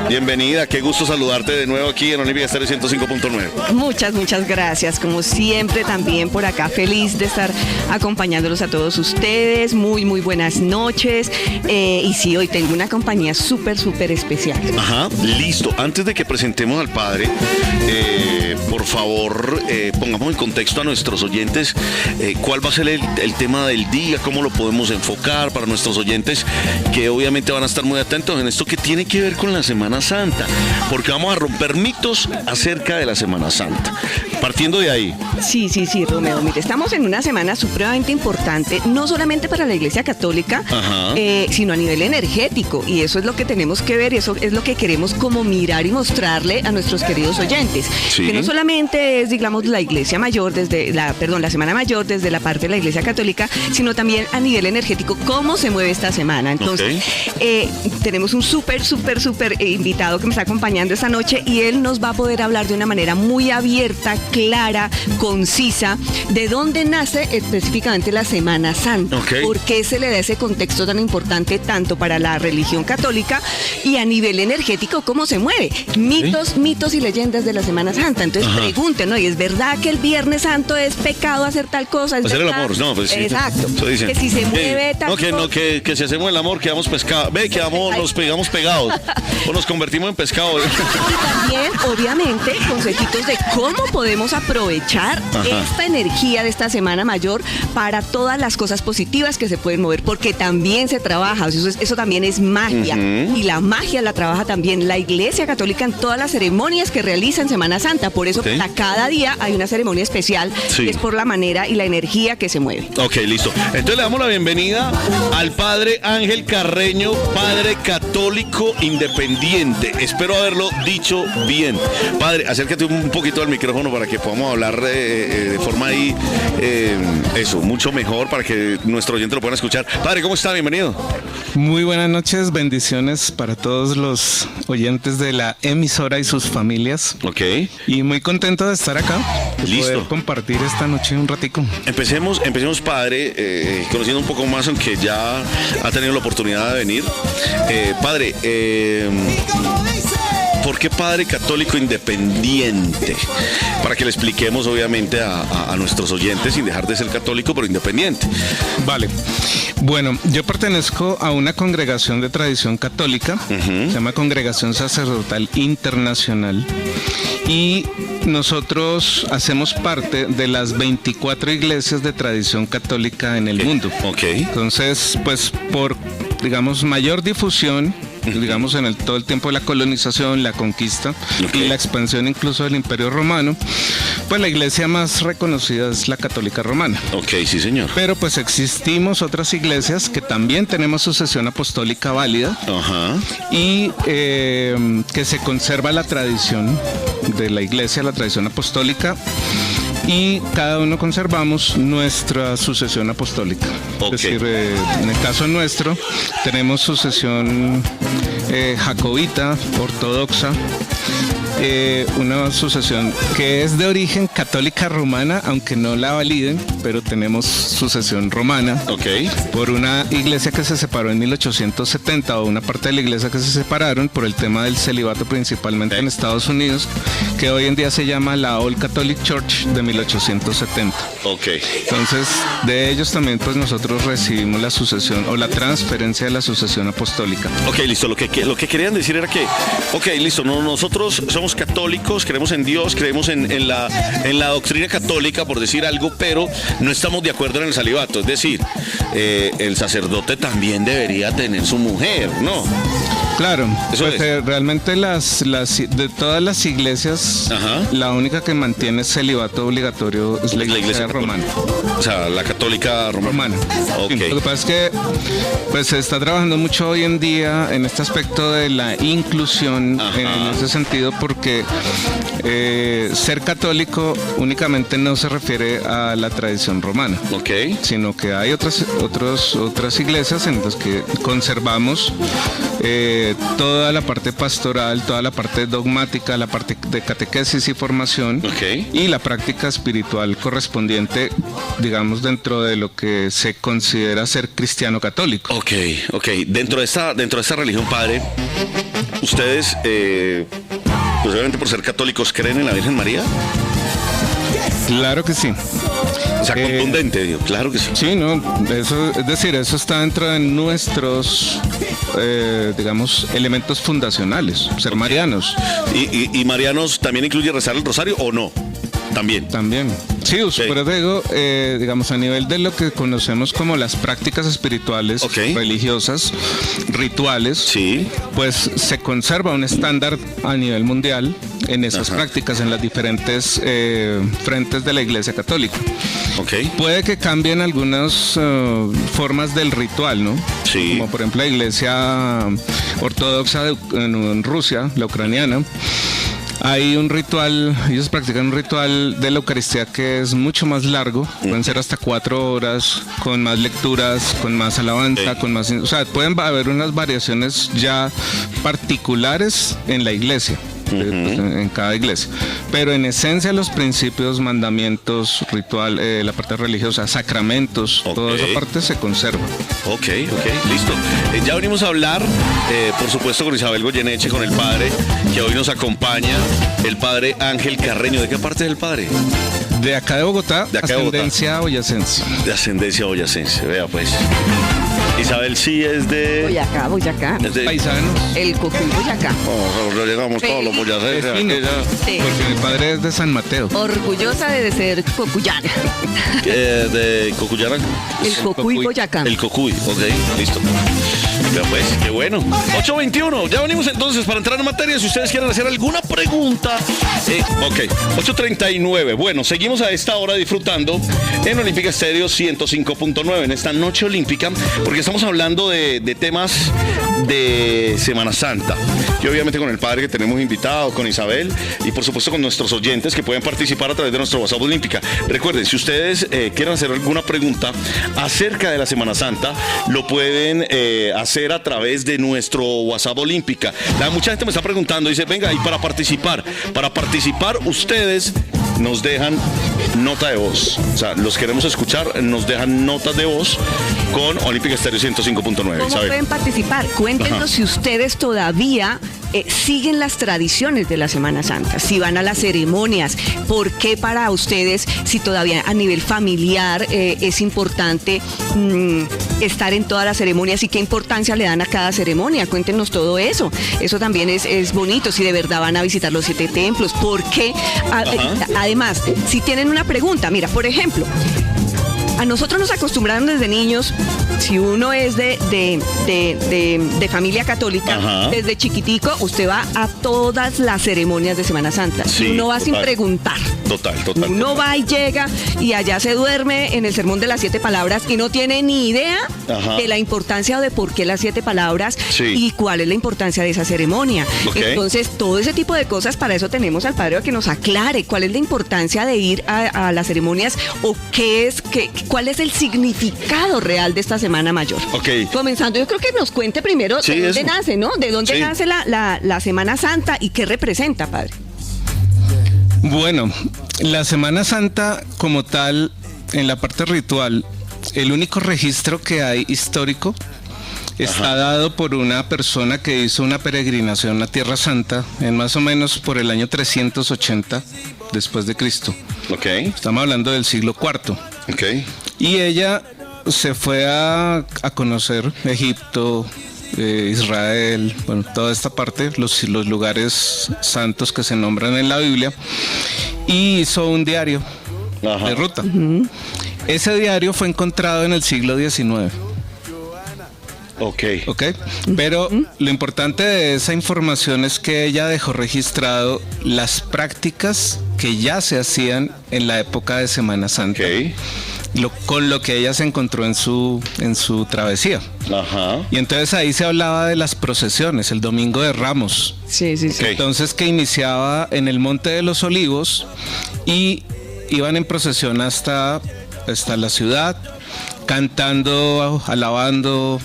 Bienvenida, qué gusto saludarte de nuevo aquí en Olímpica Estéreo 105.9. Muchas gracias. Como siempre, también por acá feliz de estar acompañándolos a todos ustedes. Muy buenas noches. Y sí, hoy tengo una compañía súper especial. Ajá, listo. Antes de que presentemos al padre, por favor, pongamos en contexto a nuestros oyentes cuál va a ser el tema del día, cómo lo podemos enfocar para nuestros oyentes que obviamente van a estar muy atentos en esto que tiene que ver con la Semana Santa, porque vamos a romper mitos acerca de la Semana Santa. Partiendo de ahí. Sí, Romeo. Mire, estamos en una semana supremamente importante, no solamente para la Iglesia Católica, sino a nivel energético. Y eso es lo que tenemos que ver, y eso es lo que queremos como mirar y mostrarle a nuestros queridos oyentes. Sí. Que no solamente es, digamos, la Iglesia Mayor, la Semana Mayor desde la parte de la Iglesia Católica, sino también a nivel energético, cómo se mueve esta semana. Entonces, tenemos un súper invitado que me está acompañando esta noche y él nos va a poder hablar de una manera muy abierta, clara, concisa, de dónde nace específicamente la Semana Santa. ¿Por qué se le da ese contexto tan importante tanto para la religión católica y a nivel energético, cómo se mueve? Mitos y leyendas de la Semana Santa. Entonces pregunten, ¿no? ¿Y es verdad que el Viernes Santo es pecado hacer tal cosa? Hacer el amor, no, pues sí. Exacto. Que si se mueve tal cosa. Que si hacemos el amor quedamos pescados. Nos pegamos pegados. O nos convertimos en pescado. Y también, obviamente, consejitos de cómo podemos aprovechar esta energía de esta Semana Mayor para todas las cosas positivas que se pueden mover, porque también se trabaja, eso también es magia, y la magia la trabaja también la Iglesia Católica en todas las ceremonias que realiza en Semana Santa. Por eso para cada día hay una ceremonia especial, que es por la manera y la energía que se mueve. Ok, listo. Entonces le damos la bienvenida al padre Ángel Carreño, padre católico independiente. Espero haberlo dicho bien. Padre, acércate un poquito al micrófono para que podamos hablar de forma ahí, mucho mejor, para que nuestro oyente lo pueda escuchar. Padre, ¿cómo está? Bienvenido. Muy buenas noches, bendiciones para todos los oyentes de la emisora y sus familias. Ok. Y muy contento de estar acá. Listo. Poder compartir esta noche un ratico. Empecemos, padre, conociendo un poco más, aunque ya ha tenido la oportunidad de venir. Padre, ¿por qué padre católico independiente? Para que le expliquemos obviamente a nuestros oyentes, sin dejar de ser católico, pero independiente. Vale. Bueno, yo pertenezco a una congregación de tradición católica, se llama Congregación Sacerdotal Internacional, y nosotros hacemos parte de las 24 iglesias de tradición católica en el mundo. Entonces, pues por, digamos, mayor difusión, digamos, en todo el tiempo de la colonización, la conquista y la expansión incluso del Imperio Romano, pues la iglesia más reconocida es la católica romana. Sí, señor. Pero pues existimos otras iglesias que también tenemos sucesión apostólica válida y que se conserva la tradición de la iglesia, la tradición apostólica, y cada uno conservamos nuestra sucesión apostólica. Es decir, en el caso nuestro tenemos sucesión jacobita, ortodoxa, una sucesión que es de origen católica romana, aunque no la validen, pero tenemos sucesión romana por una iglesia que se separó en 1870, o una parte de la iglesia que se separaron por el tema del celibato, principalmente en Estados Unidos, que hoy en día se llama la All Catholic Church de 1870. Entonces, de ellos también pues nosotros recibimos la sucesión o la transferencia de la sucesión apostólica. Listo. Lo que querían decir era que, listo, nosotros somos católicos, creemos en Dios, creemos en la doctrina católica, por decir algo, pero no estamos de acuerdo en el celibato. Es decir, el sacerdote también debería tener su mujer, ¿no? Claro, pues, realmente de todas las iglesias, la única que mantiene celibato obligatorio es la iglesia romana. O sea, la católica romana. Lo que pasa es que pues se está trabajando mucho hoy en día en este aspecto de la inclusión, en ese sentido, porque ser católico únicamente no se refiere a la tradición romana, sino que hay otras iglesias en las que conservamos toda la parte pastoral, toda la parte dogmática, la parte de catequesis y formación, y la práctica espiritual correspondiente, digamos, dentro de lo que se considera ser cristiano católico. Ok. Dentro de esta religión, padre, ustedes, pues obviamente por ser católicos, ¿creen en la Virgen María? Claro que sí. O sea, contundente, digo, claro que sí. Sí, no, eso, es decir, eso está dentro de nuestros, digamos, elementos fundacionales, ser marianos. ¿Y marianos también incluye rezar el rosario o no? También. Sí, pero digo, digamos, a nivel de lo que conocemos como las prácticas espirituales, religiosas, rituales, pues se conserva un estándar a nivel mundial en esas prácticas, en las diferentes frentes de la Iglesia Católica. Puede que cambien algunas formas del ritual, ¿no? Sí. Como por ejemplo la Iglesia Ortodoxa en Rusia, la ucraniana. Hay un ritual, ellos practican un ritual de la Eucaristía que es mucho más largo, pueden ser hasta 4 horas, con más lecturas, con más alabanza, con más... O sea, pueden haber unas variaciones ya particulares en la iglesia. En cada iglesia, pero en esencia los principios, mandamientos, ritual, la parte religiosa, sacramentos, toda esa parte se conserva. Ok, listo. Ya venimos a hablar, por supuesto, con Isabel Goyeneche, con el padre, que hoy nos acompaña, el padre Ángel Carreño. ¿De qué parte es el padre? De acá de Bogotá, ascendencia boyacense. De ascendencia boyacense, vea pues. Isabel sí es de... Boyacá. Es de... Paisanos. El Cocuy, Boyacá. No llegamos todos los boyacenses. Sí. Porque mi padre es de San Mateo. Orgullosa de ser cocuyana. ¿De Cocuyana? El Cocuy, Boyacá. El Cocuy, listo. Ya pues, qué bueno. 8:21, ya venimos entonces para entrar en materia. Si ustedes quieren hacer alguna pregunta, 8:39. Bueno, seguimos a esta hora disfrutando en Olímpica Estéreo 105.9 en esta noche olímpica, porque estamos hablando de temas de Semana Santa. Y obviamente con el padre que tenemos invitado, con Isabel, y por supuesto con nuestros oyentes que pueden participar a través de nuestro WhatsApp Olímpica. Recuerden, si ustedes quieren hacer alguna pregunta acerca de la Semana Santa, lo pueden hacer a través de nuestro WhatsApp Olímpica. Mucha gente me está preguntando, dice, venga, y para participar ustedes nos dejan nota de voz. O sea, los queremos escuchar, nos dejan notas de voz con Olímpica Estéreo 105.9. ¿Cómo pueden participar? Cuéntenos si ustedes todavía siguen las tradiciones de la Semana Santa, si van a las ceremonias, por qué para ustedes, si todavía a nivel familiar es importante estar en todas las ceremonias y qué importancia le dan a cada ceremonia. Cuéntenos todo eso. Eso también es bonito, si de verdad van a visitar los 7 templos, por qué. Además, si tienen una pregunta, mira, por ejemplo, a nosotros nos acostumbraron desde niños, si uno es de familia católica, desde chiquitico, usted va a todas las ceremonias de Semana Santa. Sí, uno va sin preguntar. Total. Uno va y llega y allá se duerme en el sermón de las 7 palabras y no tiene ni idea de la importancia o de por qué las 7 palabras y cuál es la importancia de esa ceremonia. Entonces, todo ese tipo de cosas, para eso tenemos al padre que nos aclare cuál es la importancia de ir a las ceremonias o cuál es el significado real de esta Semana Mayor. Comenzando, yo creo que nos cuente primero de dónde nace, ¿no? De dónde nace la Semana Santa y qué representa, padre. Bueno, la Semana Santa como tal, en la parte ritual, el único registro que hay histórico está dado por una persona que hizo una peregrinación a Tierra Santa en más o menos por el año 380 después de Cristo. Estamos hablando del siglo IV. Y ella se fue a conocer Egipto, Israel, bueno, toda esta parte, los lugares santos que se nombran en la Biblia, y hizo un diario de ruta. Ese diario fue encontrado en el siglo XIX. Pero lo importante de esa información es que ella dejó registrado las prácticas que ya se hacían en la época de Semana Santa. Con lo que ella se encontró en su travesía. Y entonces ahí se hablaba de las procesiones, el Domingo de Ramos. Entonces, que iniciaba en el Monte de los Olivos y iban en procesión hasta la ciudad, cantando, alabando,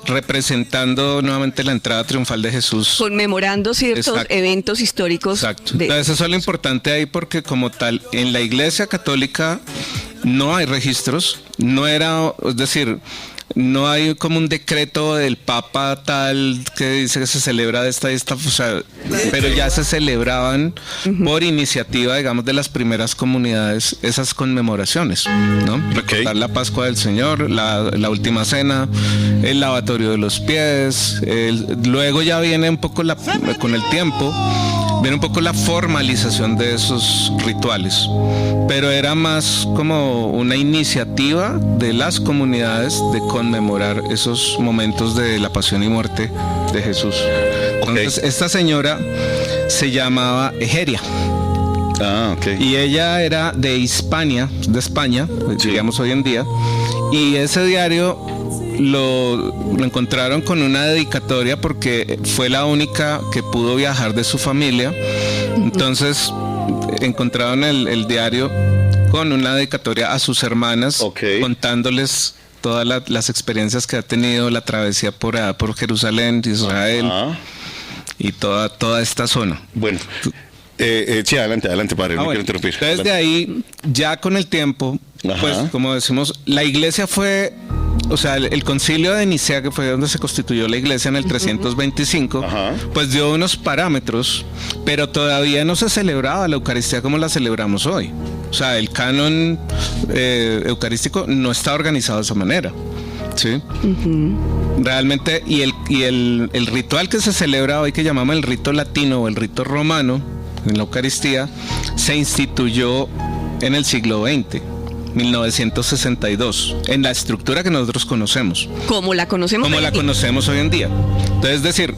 representando nuevamente la entrada triunfal de Jesús. Conmemorando ciertos eventos históricos. Exacto. Entonces eso es lo importante ahí, porque como tal, en la Iglesia Católica no hay registros, es decir, no hay como un decreto del Papa tal que dice que se celebra de esta y esta, o sea, pero ya se celebraban por iniciativa, digamos, de las primeras comunidades esas conmemoraciones, ¿no? Recordar la Pascua del Señor, la Última Cena, el lavatorio de los pies, luego ya viene un poco con el tiempo, viene un poco la formalización de esos rituales, pero era más como una iniciativa de las comunidades de conmemorar esos momentos de la pasión y muerte de Jesús. Entonces, esta señora se llamaba Egeria. Y ella era de España, digamos hoy en día, y ese diario lo encontraron con una dedicatoria porque fue la única que pudo viajar de su familia. Entonces encontraron el diario con una dedicatoria a sus hermanas, contándoles todas las experiencias que ha tenido, la travesía por Jerusalén, Israel y toda esta zona. Bueno, sí, adelante, padre, no quiero interrumpir. Entonces de ahí, ya con el tiempo, pues como decimos, la iglesia fue... O sea, el concilio de Nicea, que fue donde se constituyó la iglesia en el 325, pues dio unos parámetros, pero todavía no se celebraba la Eucaristía como la celebramos hoy. O sea, el canon eucarístico no está organizado de esa manera, ¿sí? Realmente, y el ritual que se celebra hoy, que llamamos el rito latino o el rito romano en la Eucaristía, se instituyó en el siglo XX. 1962, en la estructura que nosotros conocemos. Como la conocemos hoy en día. Entonces, es decir,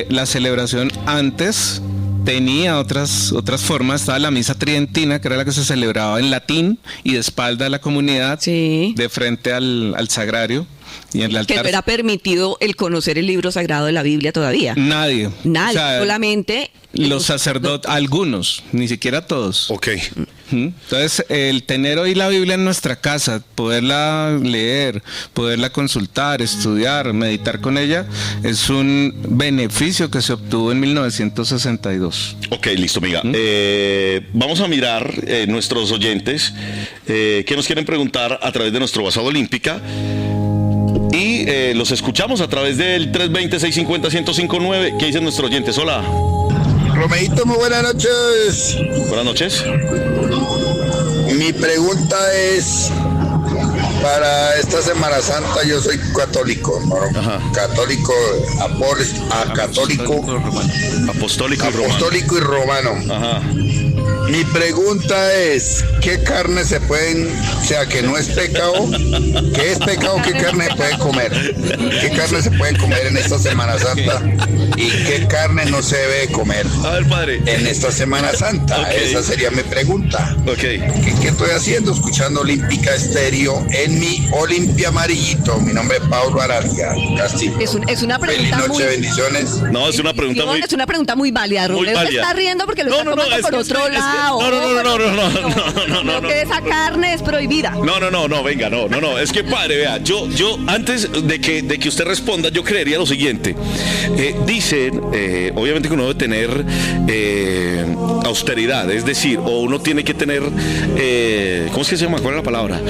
la celebración antes tenía otras formas. Estaba la misa tridentina, que era la que se celebraba en latín y de espalda a la comunidad, de frente al sagrario. Y en el altar, que no era permitido el conocer el libro sagrado de la Biblia todavía. Nadie, o sea, solamente los sacerdotes, algunos, ni siquiera todos. Entonces, el tener hoy la Biblia en nuestra casa, poderla leer, poderla consultar, estudiar, meditar con ella, es un beneficio que se obtuvo en 1962. Listo, amiga. Vamos a mirar nuestros oyentes que nos quieren preguntar a través de nuestro WhatsApp Olímpica. Y los escuchamos a través del 320-650-1059. ¿Qué dicen nuestros oyentes? Hola. Romeito, muy buenas noches. Buenas noches. Mi pregunta es, para esta Semana Santa, yo soy católico, ¿no? Católico, apostólico y romano. Mi pregunta es, ¿qué carne se pueden, o sea, que no es pecado, qué es pecado, qué carne se puede comer? ¿Qué carne se puede comer en esta Semana Santa? ¿Y qué carne no se debe comer en esta Semana Santa? Esa sería mi pregunta. ¿Qué estoy haciendo? Escuchando Olímpica Estéreo en mi Olimpia Amarillito. Mi nombre es Pablo Ararga Castillo. Es una pregunta. Feliz noche, bendiciones. No, es una pregunta muy... Es una pregunta muy válida. Romero se está riendo porque lo está tomando por otro lado. No, que esa carne es prohibida. No, venga, no. Es que padre, vea, yo antes de que usted responda, yo creería lo siguiente. Dicen, obviamente que uno debe tener austeridad, es decir, o uno tiene que tener, ¿cómo es que se llama? ¿Cuál es la palabra?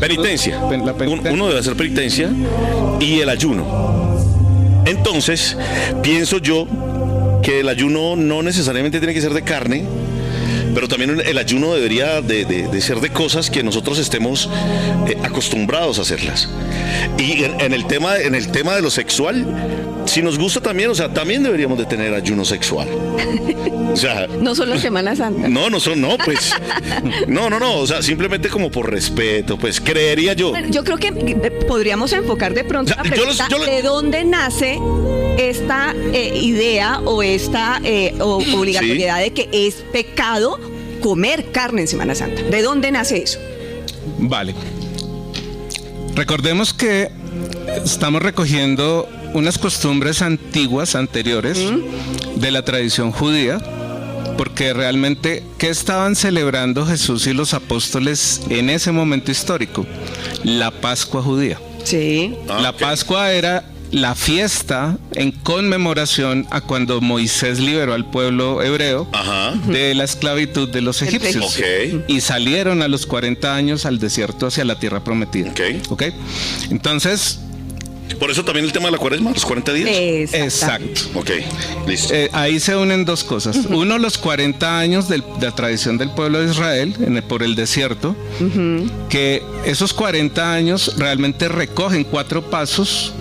Penitencia. Uno debe hacer penitencia y el ayuno. Entonces, pienso yo que el ayuno no necesariamente tiene que ser de carne, pero también el ayuno debería de ser de cosas que nosotros estemos acostumbrados a hacerlas. Y en el tema de lo sexual, si nos gusta también, o sea, también deberíamos de tener ayuno sexual. O sea, no solo Semana Santa. No, o sea, simplemente como por respeto, pues creería yo. Bueno, yo creo que podríamos enfocar de pronto la pregunta, ¿de dónde nace esta idea o esta obligatoriedad de que es pecado comer carne en Semana Santa? ¿De dónde nace eso? Vale. Recordemos que estamos recogiendo unas costumbres antiguas, anteriores, de la tradición judía, porque realmente, ¿qué estaban celebrando Jesús y los apóstoles en ese momento histórico? La Pascua judía. Sí. La Pascua era la fiesta en conmemoración a cuando Moisés liberó al pueblo hebreo de la esclavitud de los egipcios. Y salieron a los 40 años al desierto hacia la tierra prometida. Entonces, por eso también el tema de la cuaresma, los 40 días. Exacto. Ok, listo. Ahí se unen dos cosas. Uno, los 40 años de la tradición del pueblo de Israel por el desierto, que esos 40 años realmente recogen 4 pasos,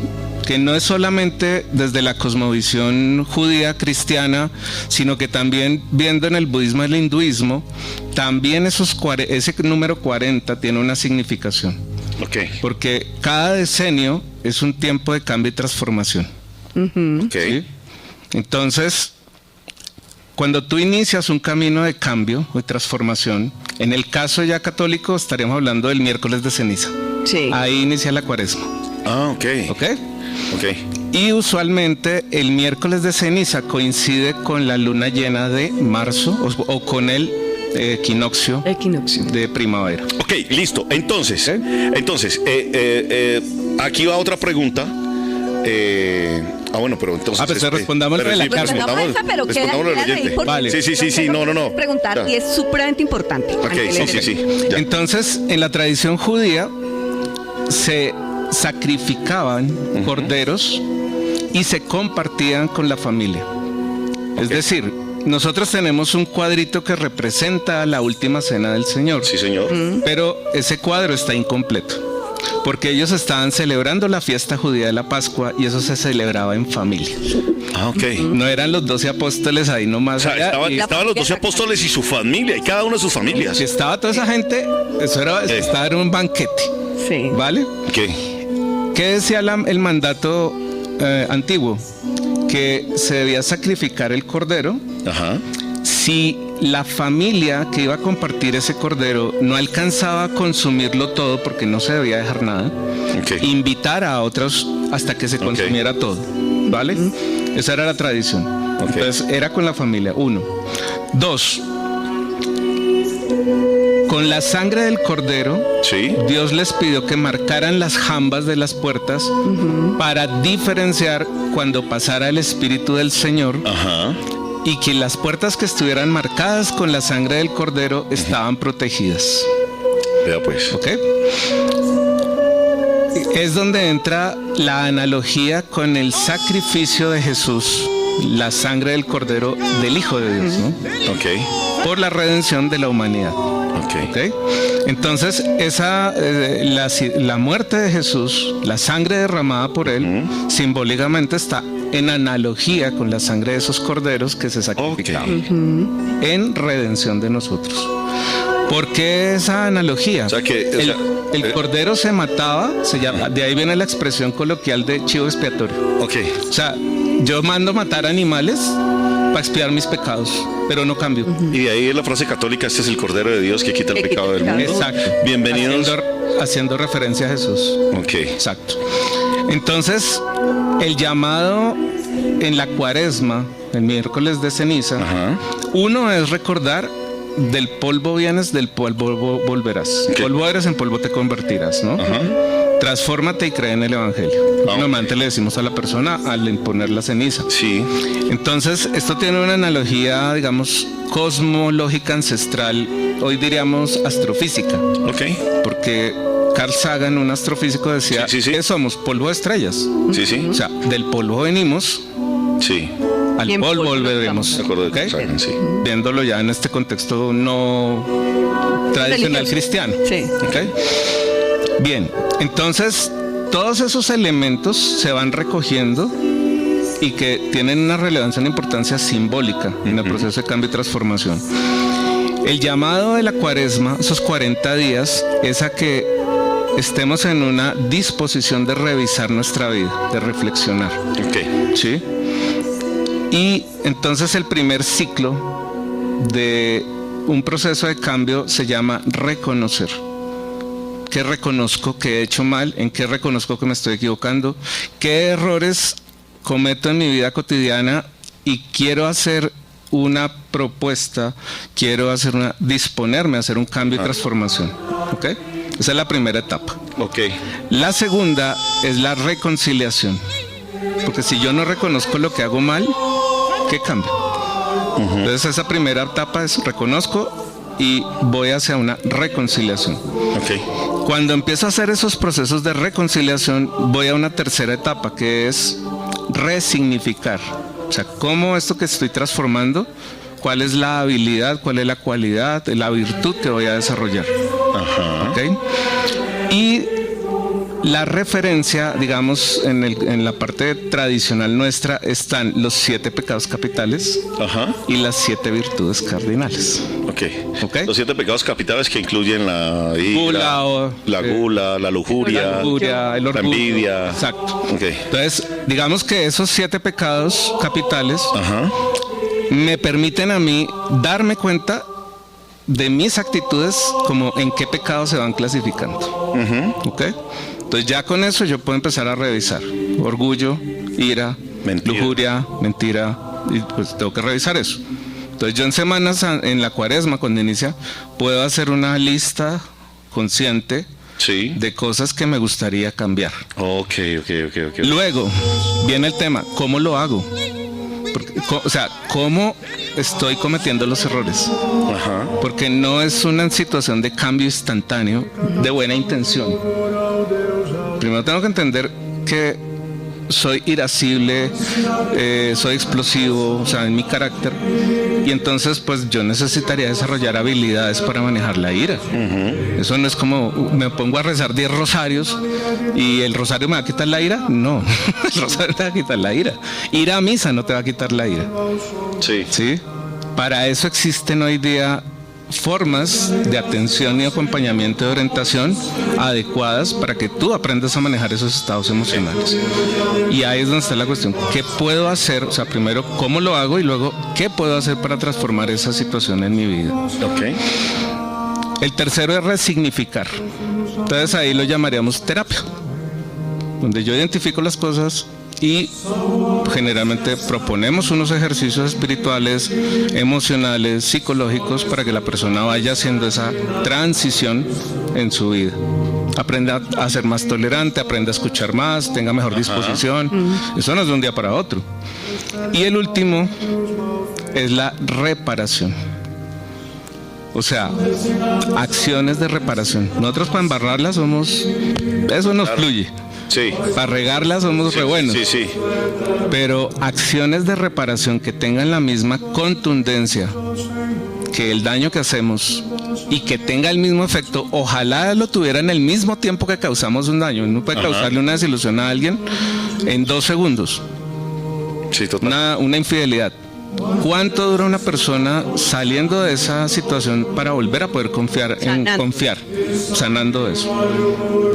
que no es solamente desde la cosmovisión judía cristiana, sino que también viendo en el budismo y el hinduismo, también ese número 40 tiene una significación. Porque cada decenio es un tiempo de cambio y transformación. ¿Sí? Entonces, cuando tú inicias un camino de cambio o de transformación, en el caso ya católico estaríamos hablando del miércoles de ceniza. Ahí inicia la cuaresma. Y usualmente el miércoles de ceniza coincide con la luna llena de marzo o con el equinoccio de primavera. Ok, listo. Entonces, aquí va otra pregunta. Bueno, pero entonces. Pero respondamos pero vale. Sí, no. Preguntar, y es supremamente importante. Sí. Entonces, en la tradición judía se sacrificaban corderos y se compartían con la familia. Es decir, nosotros tenemos un cuadrito que representa la última cena del Señor. Sí, señor. Pero ese cuadro está incompleto, porque ellos estaban celebrando la fiesta judía de la Pascua y eso se celebraba en familia. No eran los 12 apóstoles ahí nomás. O sea, estaban los 12 apóstoles y su familia, y cada uno de sus familias. Si estaba toda esa gente, estaba en un banquete. ¿Vale? ¿Qué decía el mandato antiguo? Que se debía sacrificar el cordero. Si la familia que iba a compartir ese cordero no alcanzaba a consumirlo todo, porque no se debía dejar nada, invitar a otros hasta que se consumiera todo. ¿Vale? Esa era la tradición. Entonces era con la familia, 1. 2, con la sangre del cordero, Dios les pidió que marcaran las jambas de las puertas para diferenciar cuando pasara el Espíritu del Señor, y que las puertas que estuvieran marcadas con la sangre del cordero estaban protegidas. Vea pues. Es donde entra la analogía con el sacrificio de Jesús, la sangre del cordero del Hijo de Dios, ¿no? Por la redención de la humanidad. Entonces, la muerte de Jesús, la sangre derramada por él, simbólicamente está en analogía con la sangre de esos corderos que se sacrificaban en redención de nosotros. ¿Por qué esa analogía? El cordero se mataba, de ahí viene la expresión coloquial de chivo expiatorio. O sea, yo mando matar animales para expiar mis pecados, pero no cambio. Y de ahí la frase católica: este es el Cordero de Dios que quita el pecado del mundo. Exacto. Bienvenidos. Haciendo referencia a Jesús. Exacto. Entonces, el llamado en la cuaresma, el miércoles de ceniza, uno es recordar: del polvo vienes, del polvo volverás. Polvo eres, en polvo te convertirás, ¿no? Transfórmate y cree en el Evangelio. Normalmente le decimos a la persona al imponer la ceniza. Entonces, esto tiene una analogía, digamos, cosmológica ancestral, hoy diríamos astrofísica. Porque Carl Sagan, un astrofísico, decía: ¿qué somos? Polvo de estrellas. O sea, del polvo venimos. Al polvo volveremos. Viéndolo ya en este contexto no tradicional cristiano. Bien, entonces todos esos elementos se van recogiendo y que tienen una relevancia, una importancia simbólica en el proceso de cambio y transformación. El llamado de la cuaresma, esos 40 días, es a que estemos en una disposición de revisar nuestra vida, de reflexionar. ¿Sí? Y entonces el primer ciclo de un proceso de cambio se llama reconocer. ¿Qué reconozco que he hecho mal? ¿En qué reconozco que me estoy equivocando? ¿Qué errores cometo en mi vida cotidiana y quiero hacer una propuesta, quiero disponerme a hacer un cambio y transformación. ¿Ok? Esa es la primera etapa. Ok. La segunda es la reconciliación. Porque si yo no reconozco lo que hago mal, ¿qué cambio? Entonces esa primera etapa es reconozco y voy hacia una reconciliación. Okay. Cuando empiezo a hacer esos procesos de reconciliación, voy a una tercera etapa que es resignificar. O sea, cómo esto que estoy transformando, cuál es la habilidad, cuál es la cualidad, la virtud que voy a desarrollar. Ajá. ¿Okay? Y la referencia, digamos, en la parte tradicional nuestra están los 7 pecados capitales. Ajá. Y las 7 virtudes cardinales. Okay. Okay. Los 7 pecados capitales que incluyen la ira, la gula, la lujuria, el orgullo, la envidia. Exacto. Okay. Entonces, digamos que esos 7 pecados capitales me permiten a mí darme cuenta de mis actitudes, como en qué pecados se van clasificando. ¿Ok? Entonces ya con eso yo puedo empezar a revisar orgullo, ira, lujuria, mentira, y pues tengo que revisar eso. Entonces yo en semanas, en la cuaresma, cuando inicia, puedo hacer una lista consciente de cosas que me gustaría cambiar. Ok. Luego viene el tema, ¿cómo lo hago? Porque, o sea, ¿cómo estoy cometiendo los errores? Ajá. Porque no es una situación de cambio instantáneo, de buena intención. Primero tengo que entender que soy irascible, soy explosivo, o sea, en mi carácter, y entonces pues yo necesitaría desarrollar habilidades para manejar la ira. Eso no es como me pongo a rezar 10 rosarios y el rosario me va a quitar la ira. No, el rosario te va a quitar la ira. Ir a misa no te va a quitar la ira. ¿Sí? Para eso existen hoy día formas de atención y acompañamiento de orientación adecuadas para que tú aprendas a manejar esos estados emocionales. Y ahí es donde está la cuestión. ¿Qué puedo hacer? O sea, primero, ¿cómo lo hago? Y luego, ¿qué puedo hacer para transformar esa situación en mi vida? Okay. El tercero es resignificar. Entonces ahí lo llamaríamos terapia, donde yo identifico las cosas y generalmente proponemos unos ejercicios espirituales, emocionales, psicológicos para que la persona vaya haciendo esa transición en su vida. Aprenda a ser más tolerante, aprenda a escuchar más, tenga mejor disposición. Eso no es de un día para otro. Y el último es la reparación. O sea, acciones de reparación. Nosotros para embarrarlas eso nos fluye. Sí. Para regarlas somos re buenos. Sí. Pero acciones de reparación que tengan la misma contundencia que el daño que hacemos y que tenga el mismo efecto, ojalá lo tuviera en el mismo tiempo que causamos un daño. Uno puede causarle una desilusión a alguien en 2 segundos. Sí, total. Una infidelidad. ¿Cuánto dura una persona saliendo de esa situación para volver a poder confiar, sanando eso?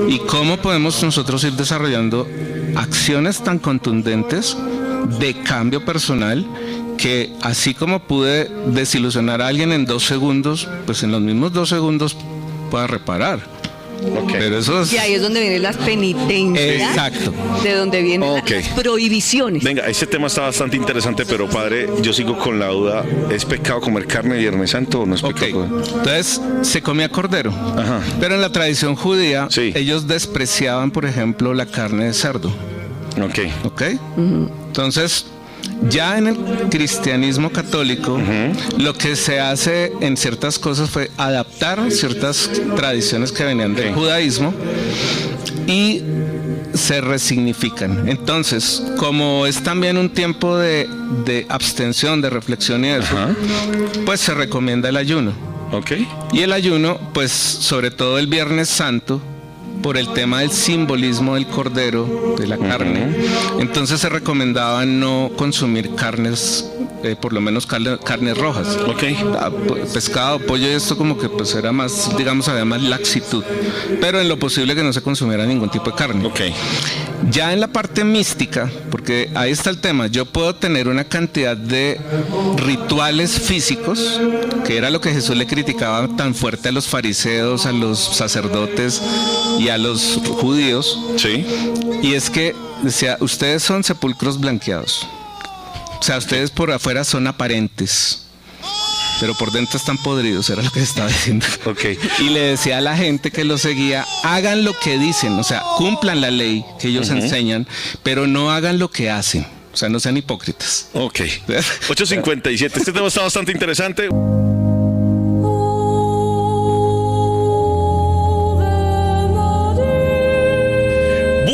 ¿Y cómo podemos nosotros ir desarrollando acciones tan contundentes de cambio personal que, así como pude desilusionar a alguien en 2 segundos, pues en los mismos 2 segundos pueda reparar? Okay. Pero eso es... Y ahí es donde vienen las penitencias. Exacto. De donde vienen las prohibiciones. Venga, este tema está bastante interesante, pero padre, yo sigo con la duda. ¿Es pecado comer carne Viernes Santo o no es pecado? Entonces, se comía cordero. Ajá. Pero en la tradición judía, ellos despreciaban, por ejemplo, la carne de cerdo. Ok. Entonces, ya en el cristianismo católico, lo que se hace en ciertas cosas fue adaptar ciertas tradiciones que venían del judaísmo y se resignifican. Entonces, como es también un tiempo de abstención, de reflexión y eso, pues se recomienda el ayuno. Y el ayuno, pues sobre todo el Viernes Santo, por el tema del simbolismo del cordero, de la carne, entonces se recomendaba no consumir carnes, por lo menos carnes rojas. Pescado, pollo y esto como que pues era más, digamos, había más laxitud, pero en lo posible que no se consumiera ningún tipo de carne. Ya en la parte mística, porque ahí está el tema, yo puedo tener una cantidad de rituales físicos, que era lo que Jesús le criticaba tan fuerte a los fariseos, a los sacerdotes y a los judíos. Y es que decía, ustedes son sepulcros blanqueados. O sea, ustedes por afuera son aparentes, pero por dentro están podridos, era lo que estaba diciendo. Okay. Y le decía a la gente que lo seguía, hagan lo que dicen, o sea, cumplan la ley que ellos enseñan, pero no hagan lo que hacen. O sea, no sean hipócritas. Ok. 8:57. Este tema está bastante interesante.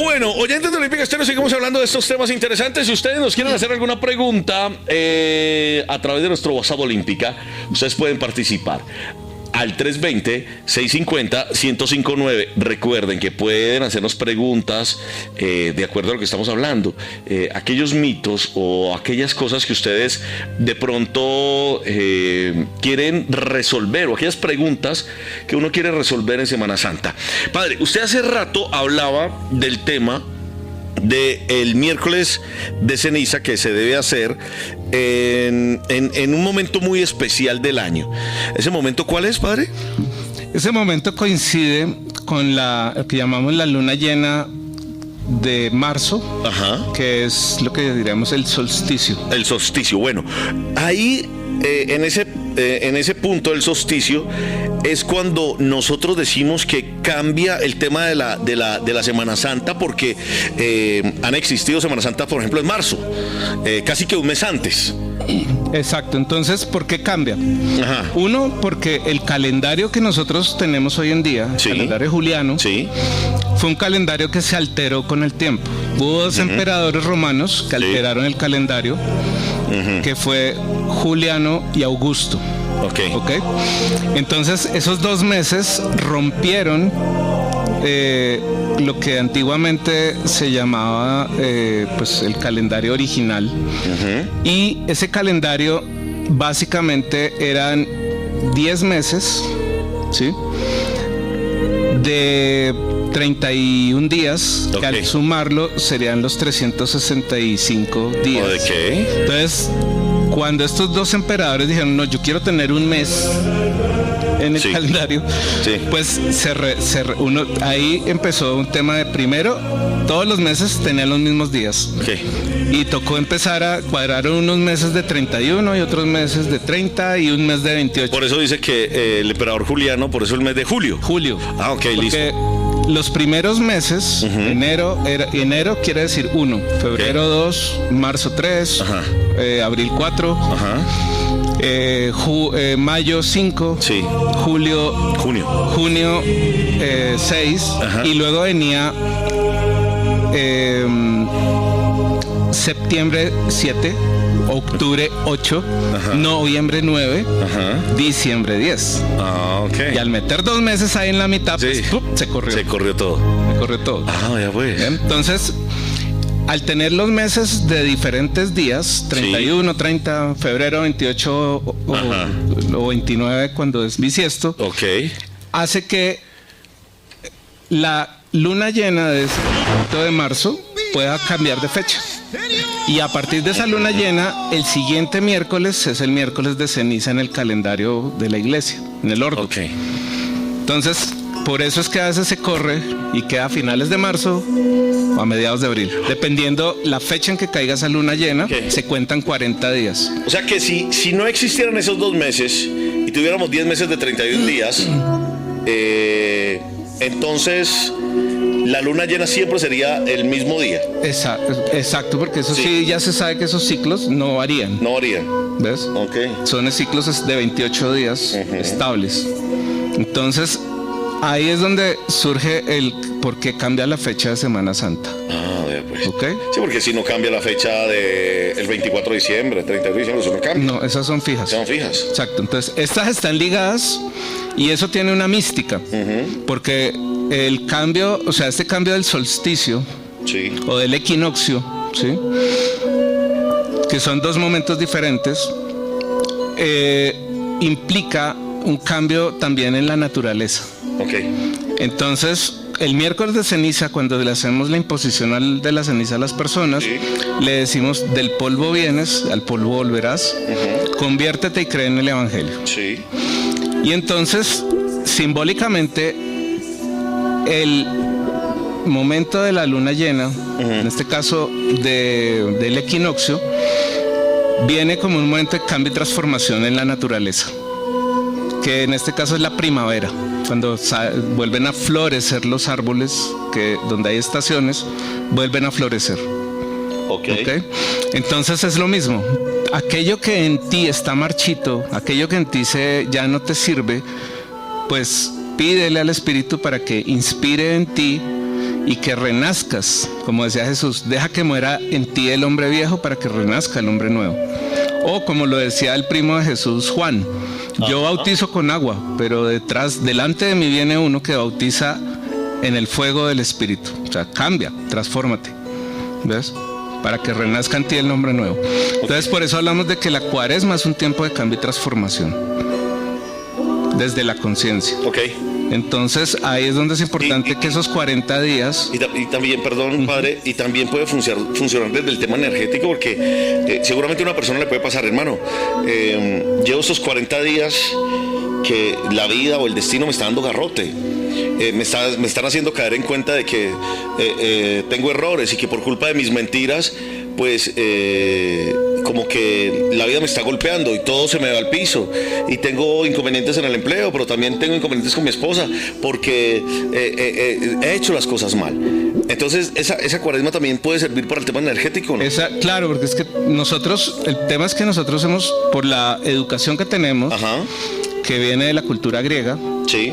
Bueno, oyentes de Olímpica Estéreo, seguimos hablando de estos temas interesantes. Si ustedes nos quieren hacer alguna pregunta a través de nuestro WhatsApp Olímpica, ustedes pueden participar al 320-650-1059. Recuerden que pueden hacernos preguntas de acuerdo a lo que estamos hablando. Aquellos mitos o aquellas cosas que ustedes de pronto quieren resolver, o aquellas preguntas que uno quiere resolver en Semana Santa. Padre, usted hace rato hablaba del tema del miércoles de ceniza que se debe hacer en un momento muy especial del año. ¿Ese momento cuál es, padre? Ese momento coincide con lo que llamamos la luna llena de marzo, que es lo que diríamos el solsticio. El solsticio, bueno, ahí en ese punto del solsticio es cuando nosotros decimos que cambia el tema de la Semana Santa, porque han existido Semana Santa, por ejemplo, en marzo, casi que un mes antes. Exacto, entonces, ¿por qué cambia? Uno, porque el calendario que nosotros tenemos hoy en día, el calendario juliano, fue un calendario que se alteró con el tiempo. Hubo dos emperadores romanos que alteraron el calendario, que fue Juliano y Augusto. Okay. Entonces, esos 2 meses rompieron lo que antiguamente se llamaba pues el calendario original. Y ese calendario básicamente eran 10 meses, ¿sí?, de 31 días, que al sumarlo serían los 365 días. ¿De qué? Entonces, cuando estos dos emperadores dijeron, no, yo quiero tener un mes en el calendario, pues ahí empezó un tema de, primero, todos los meses tenían los mismos días. Y tocó empezar a cuadrar unos meses de 31 y otros meses de 30 y un mes de 28. Por eso dice que el emperador Juliano, por eso el mes de julio. Ah, ok, listo. Los primeros meses, enero quiere decir 1, febrero 2, marzo 3, abril 4, mayo 5, junio 6, y luego venía septiembre 7, octubre 8, noviembre 9, diciembre 10. Y al meter 2 meses ahí en la mitad, pues, se corrió. Se corrió todo. Ya pues. Entonces, al tener los meses de diferentes días, 31, 30, febrero 28 o 29 cuando es bisiesto, hace que la luna llena de ese momento de marzo pueda cambiar de fecha. Y a partir de esa luna llena, el siguiente miércoles es el miércoles de ceniza en el calendario de la iglesia, en el ordo. Entonces, por eso es que a veces se corre y queda a finales de marzo o a mediados de abril. Dependiendo la fecha en que caiga esa luna llena, se cuentan 40 días. O sea que si no existieran esos 2 meses y tuviéramos 10 meses de 31 días, entonces la luna llena siempre sería el mismo día. Exacto, porque eso sí ya se sabe que esos ciclos no varían. ¿Ves? Son ciclos de 28 días estables. Entonces, ahí es donde surge el por qué cambia la fecha de Semana Santa. Pues. Sí, porque si no cambia la fecha del 24 de diciembre, 30 de diciembre, eso no cambia. No, esas son fijas. Exacto, entonces estas están ligadas y eso tiene una mística. Porque el cambio, o sea, este cambio del solsticio o del equinoccio, que son 2 momentos diferentes, implica un cambio también en la naturaleza. Entonces, el miércoles de ceniza, cuando le hacemos la imposición de la ceniza a las personas, le decimos, del polvo vienes, al polvo volverás, conviértete y cree en el evangelio. Y entonces, simbólicamente, el momento de la luna llena, en este caso del equinoccio, viene como un momento de cambio y transformación en la naturaleza, que en este caso es la primavera, cuando vuelven a florecer los árboles, que donde hay estaciones, vuelven a florecer. ¿Okay? Entonces es lo mismo, aquello que en ti está marchito, aquello que en ti ya no te sirve, pues pídele al Espíritu para que inspire en ti y que renazcas, como decía Jesús, deja que muera en ti el hombre viejo para que renazca el hombre nuevo. O como lo decía el primo de Jesús, Juan, yo bautizo con agua, pero delante de mí viene uno que bautiza en el fuego del Espíritu. O sea, cambia, transfórmate, ¿ves? Para que renazca en ti el hombre nuevo. Entonces por eso hablamos de que la Cuaresma es un tiempo de cambio y transformación desde la conciencia. Entonces ahí es donde es importante que esos 40 días... Y también, perdón, padre, y también puede funcionar desde el tema energético, porque seguramente a una persona le puede pasar, hermano, llevo estos 40 días que la vida o el destino me está dando garrote. Me están haciendo caer en cuenta de que tengo errores y que por culpa de mis mentiras, pues como que la vida me está golpeando y todo se me va al piso, y tengo inconvenientes en el empleo, pero también tengo inconvenientes con mi esposa porque he hecho las cosas mal. Entonces esa Cuaresma también puede servir para el tema energético, ¿no? Claro, porque es que el tema es que nosotros hemos, por la educación que tenemos, que viene de la cultura griega, sí,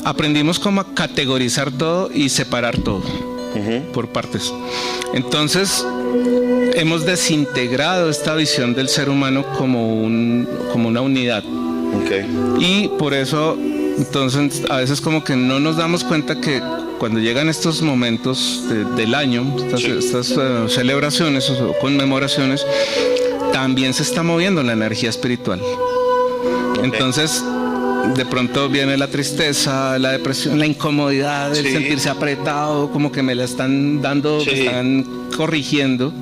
aprendimos como a categorizar todo y separar todo por partes. Entonces hemos desintegrado esta visión del ser humano como una unidad. Y por eso, entonces, a veces como que no nos damos cuenta que cuando llegan estos momentos del año, estas celebraciones o conmemoraciones, también se está moviendo la energía espiritual. Entonces de pronto viene la tristeza, la depresión, la incomodidad, el sentirse apretado, como que me la están dando, me están corrigiendo.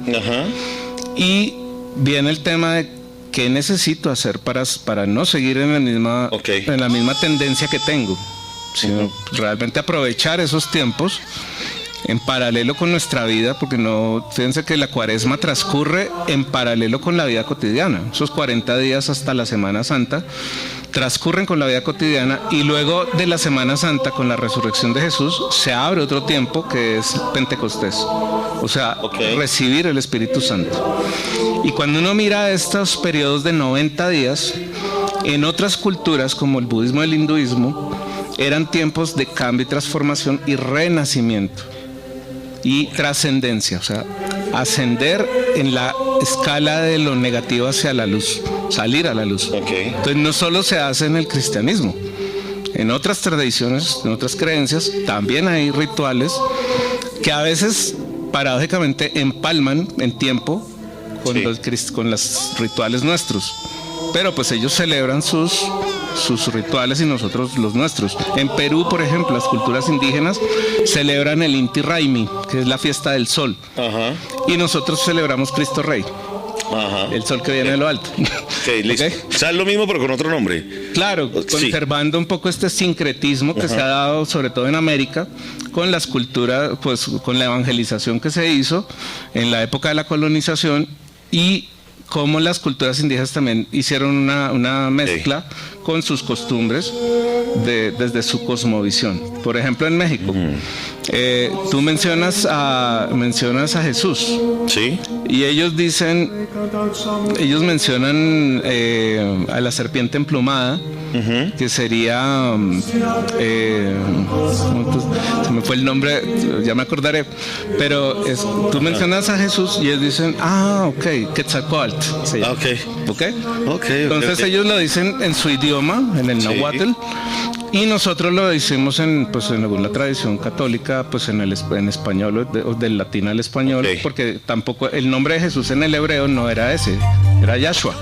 Y viene el tema de qué necesito hacer para no seguir en la misma tendencia que tengo, sino realmente aprovechar esos tiempos en paralelo con nuestra vida, porque fíjense que la Cuaresma transcurre en paralelo con la vida cotidiana. Esos 40 días hasta la Semana Santa transcurren con la vida cotidiana, y luego de la Semana Santa, con la resurrección de Jesús, se abre otro tiempo que es Pentecostés, o sea, recibir el Espíritu Santo. Y cuando uno mira estos periodos de 90 días, en otras culturas como el budismo y el hinduismo, eran tiempos de cambio y transformación y renacimiento y trascendencia, o sea, ascender en la escala de lo negativo hacia la luz, salir a la luz. Entonces no solo se hace en el cristianismo, en otras tradiciones, en otras creencias, también hay rituales que a veces paradójicamente empalman en tiempo con los rituales nuestros. Pero pues ellos celebran sus rituales y nosotros los nuestros. En Perú, por ejemplo, las culturas indígenas celebran el Inti Raymi, que es la fiesta del sol. Y nosotros celebramos Cristo Rey, el sol que viene de lo alto. Listo. O sea, es lo mismo pero con otro nombre. Claro, conservando un poco este sincretismo que se ha dado, sobre todo en América, con las culturas, pues con la evangelización que se hizo en la época de la colonización, y cómo las culturas indígenas también hicieron una mezcla con sus costumbres desde su cosmovisión. Por ejemplo, en México, tú mencionas a Jesús. Sí. Y ellos mencionan a la serpiente emplumada, que sería, se me fue el nombre, ya me acordaré, pero tú mencionas a Jesús y ellos dicen, Quetzalcóatl se llama. Entonces ellos lo dicen en su idioma, en el náhuatl, y nosotros lo decimos en alguna tradición católica, pues en español, o del latín al español, porque tampoco el nombre de Jesús en el hebreo no era ese, era Yahshua.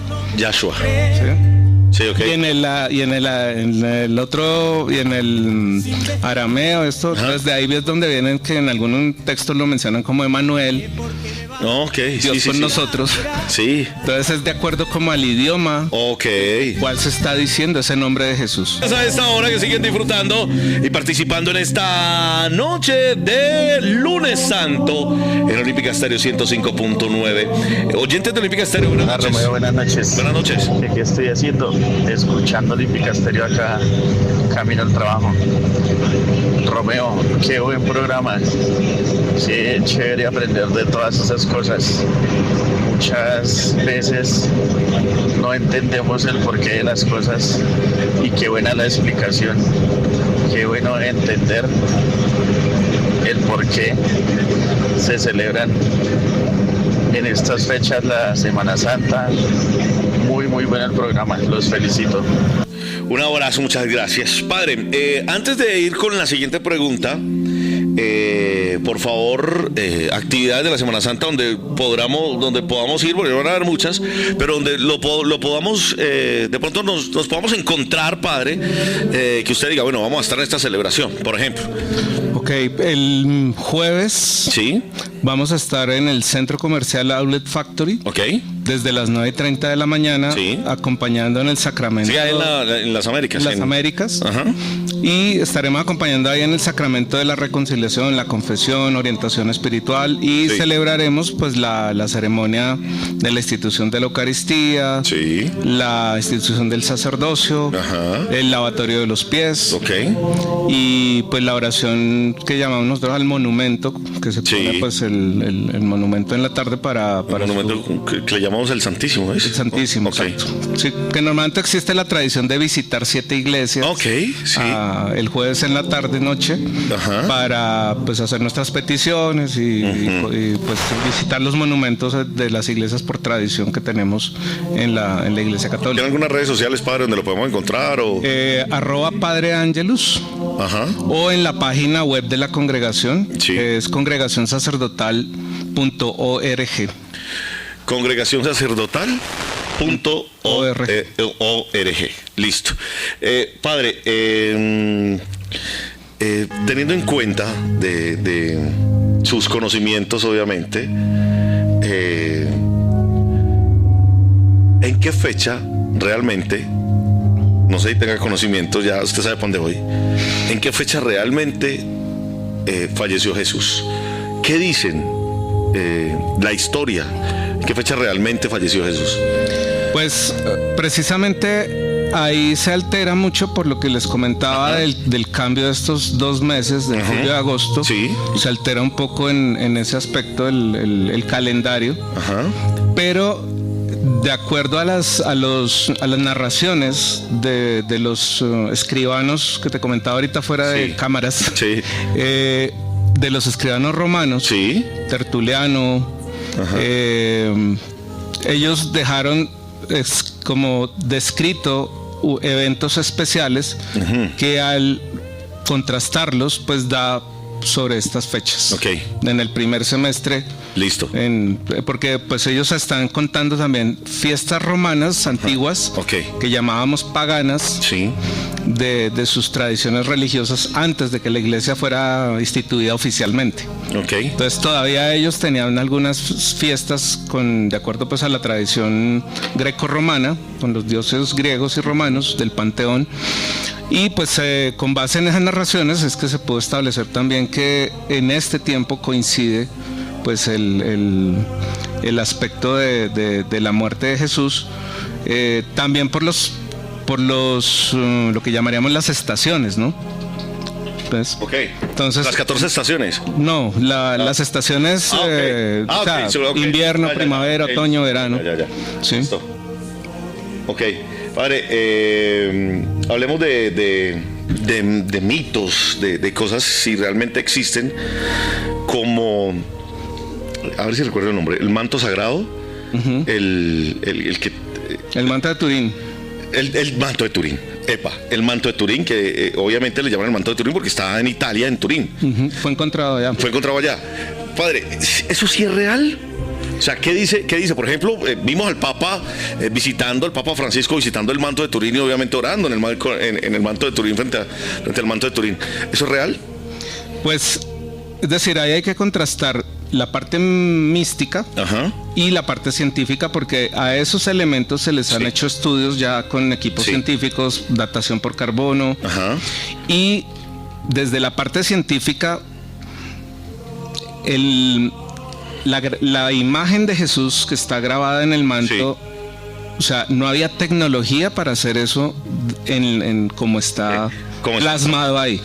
Sí, Y en el otro, y en el arameo, desde ahí es donde vienen, que en algunos textos lo mencionan como Emanuel, Ok, Dios con nosotros. Sí. Entonces es de acuerdo como al idioma. Ok. ¿Cuál se está diciendo ese nombre de Jesús? A esta hora que siguen disfrutando y participando en esta noche de Lunes Santo en Olímpica Estéreo 105.9. Oyentes de Olímpica Estéreo, buenas noches. Romeo, buenas noches. Buenas noches. ¿Qué estoy haciendo? Escuchando Olímpica Estéreo acá, camino al trabajo. Romeo, qué buen programa. Sí, chévere aprender de todas esas cosas. Muchas veces no entendemos el porqué de las cosas y qué buena la explicación. Qué bueno entender el por qué se celebran en estas fechas la Semana Santa. Muy bueno el programa, los felicito. Un abrazo, muchas gracias. Padre, antes de ir con la siguiente pregunta, por favor, actividades de la Semana Santa donde podamos ir, porque van a haber muchas, pero donde lo podamos, de pronto nos podamos encontrar, padre, que usted diga, bueno, vamos a estar en esta celebración, por ejemplo. Ok, el jueves Sí. vamos a estar en el Centro Comercial Outlet Factory. Ok. Desde las 9:30 de la mañana, Sí. acompañando en el sacramento. Sí, en las Américas. En las Américas. Ajá. Y estaremos acompañando ahí en el sacramento de la reconciliación, la confesión, orientación espiritual, y Sí. celebraremos pues la ceremonia de la institución de la Eucaristía, Sí. la institución del sacerdocio, Ajá. el lavatorio de los pies, Ok. y pues la oración que llamamos nosotros al monumento, que se Sí. pone pues el monumento en la tarde para Un monumento que le llamamos el Santísimo, ¿es? el Santísimo, Ok. exacto. Sí, que normalmente existe la tradición de visitar 7 iglesias. Ok, sí. El jueves en la tarde noche. Ajá. Para pues hacer nuestras peticiones y pues visitar los monumentos de las iglesias por tradición que tenemos en la iglesia ¿Tiene católica. algunas redes sociales, padre, donde lo podemos encontrar? O... @Padre Angelus, Ajá. o en la página web de la congregación, Sí. que es congregacionsacerdotal.org. Congregacionsacerdotal.org. Listo. Padre, teniendo en cuenta de sus conocimientos, obviamente, ¿en qué fecha realmente, no sé si tenga conocimiento, ya usted sabe para dónde voy, en qué fecha realmente falleció Jesús? ¿Qué dicen la historia? ¿En qué fecha realmente falleció Jesús? Pues precisamente ahí se altera mucho por lo que les comentaba del cambio de estos 2 meses, de julio y agosto. Sí. Se altera un poco en ese aspecto el calendario. Ajá. Pero de acuerdo a las narraciones de los escribanos que te comentaba ahorita fuera Sí. de cámaras, Sí. de los escribanos romanos, Sí. Tertuliano, Ajá. ellos dejaron como descrito eventos especiales que al contrastarlos pues da sobre estas fechas. Ok. En el primer semestre, Listo. porque pues ellos están contando también fiestas romanas antiguas, Ok. que llamábamos paganas, Sí. de sus tradiciones religiosas antes de que la iglesia fuera instituida oficialmente. Ok. Entonces todavía ellos tenían algunas fiestas de acuerdo pues a la tradición greco-romana, con los dioses griegos y romanos del panteón. Y pues con base en esas narraciones es que se pudo establecer también que en este tiempo coincide pues el aspecto de la muerte de Jesús, también por lo que llamaríamos las estaciones, ¿no? Ok. Entonces, las 14 estaciones. No, las estaciones, Ok. o sea, Ok. invierno, Ya. primavera, Ok. otoño, verano. Ya. Sí. Listo. Ok. Padre, hablemos de mitos, de cosas si realmente existen, como, a ver si recuerdo el nombre, el manto sagrado, el que... El manto de Turín. El manto de Turín. El manto de Turín, que obviamente le llaman el manto de Turín porque está en Italia, en Turín. Fue encontrado allá. Fue encontrado allá. Padre, ¿eso sí es real? O sea, ¿qué dice? Por ejemplo, vimos al Papa visitando, al Papa Francisco visitando el manto de Turín y obviamente orando en el manto de Turín frente al manto de Turín. ¿Eso es real? Pues, es decir, ahí hay que contrastar la parte mística y la parte científica, porque a esos elementos se les han hecho estudios ya con equipos científicos, datación por carbono, y desde la parte científica, la imagen de Jesús que está grabada en el manto, o sea, no había tecnología para hacer eso en como está plasmado ahí.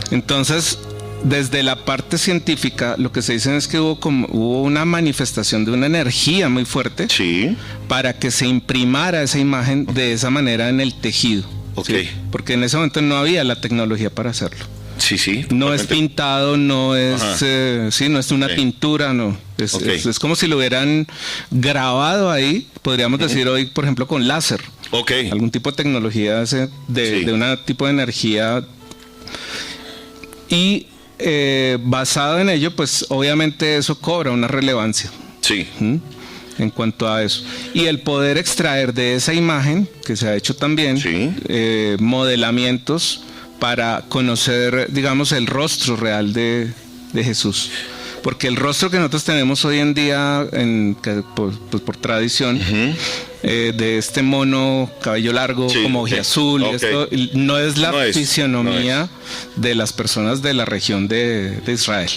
Entonces, desde la parte científica, lo que se dice es que hubo una manifestación de una energía muy fuerte para que se imprimara esa imagen de esa manera en el tejido. Porque en ese momento no había la tecnología para hacerlo. No es pintado, no es, no es una pintura, no. Es como si lo hubieran grabado ahí, podríamos decir hoy, por ejemplo, con láser. Algún tipo de tecnología de un tipo de energía. Y basado en ello, pues obviamente eso cobra una relevancia. En cuanto a eso. Y el poder extraer de esa imagen, que se ha hecho también, modelamientos para conocer, digamos, el rostro real de Jesús. Porque el rostro que nosotros tenemos hoy en día, por tradición, de este mono, cabello largo, como ojiazul, y esto, no es la fisionomía de las personas de la región de Israel.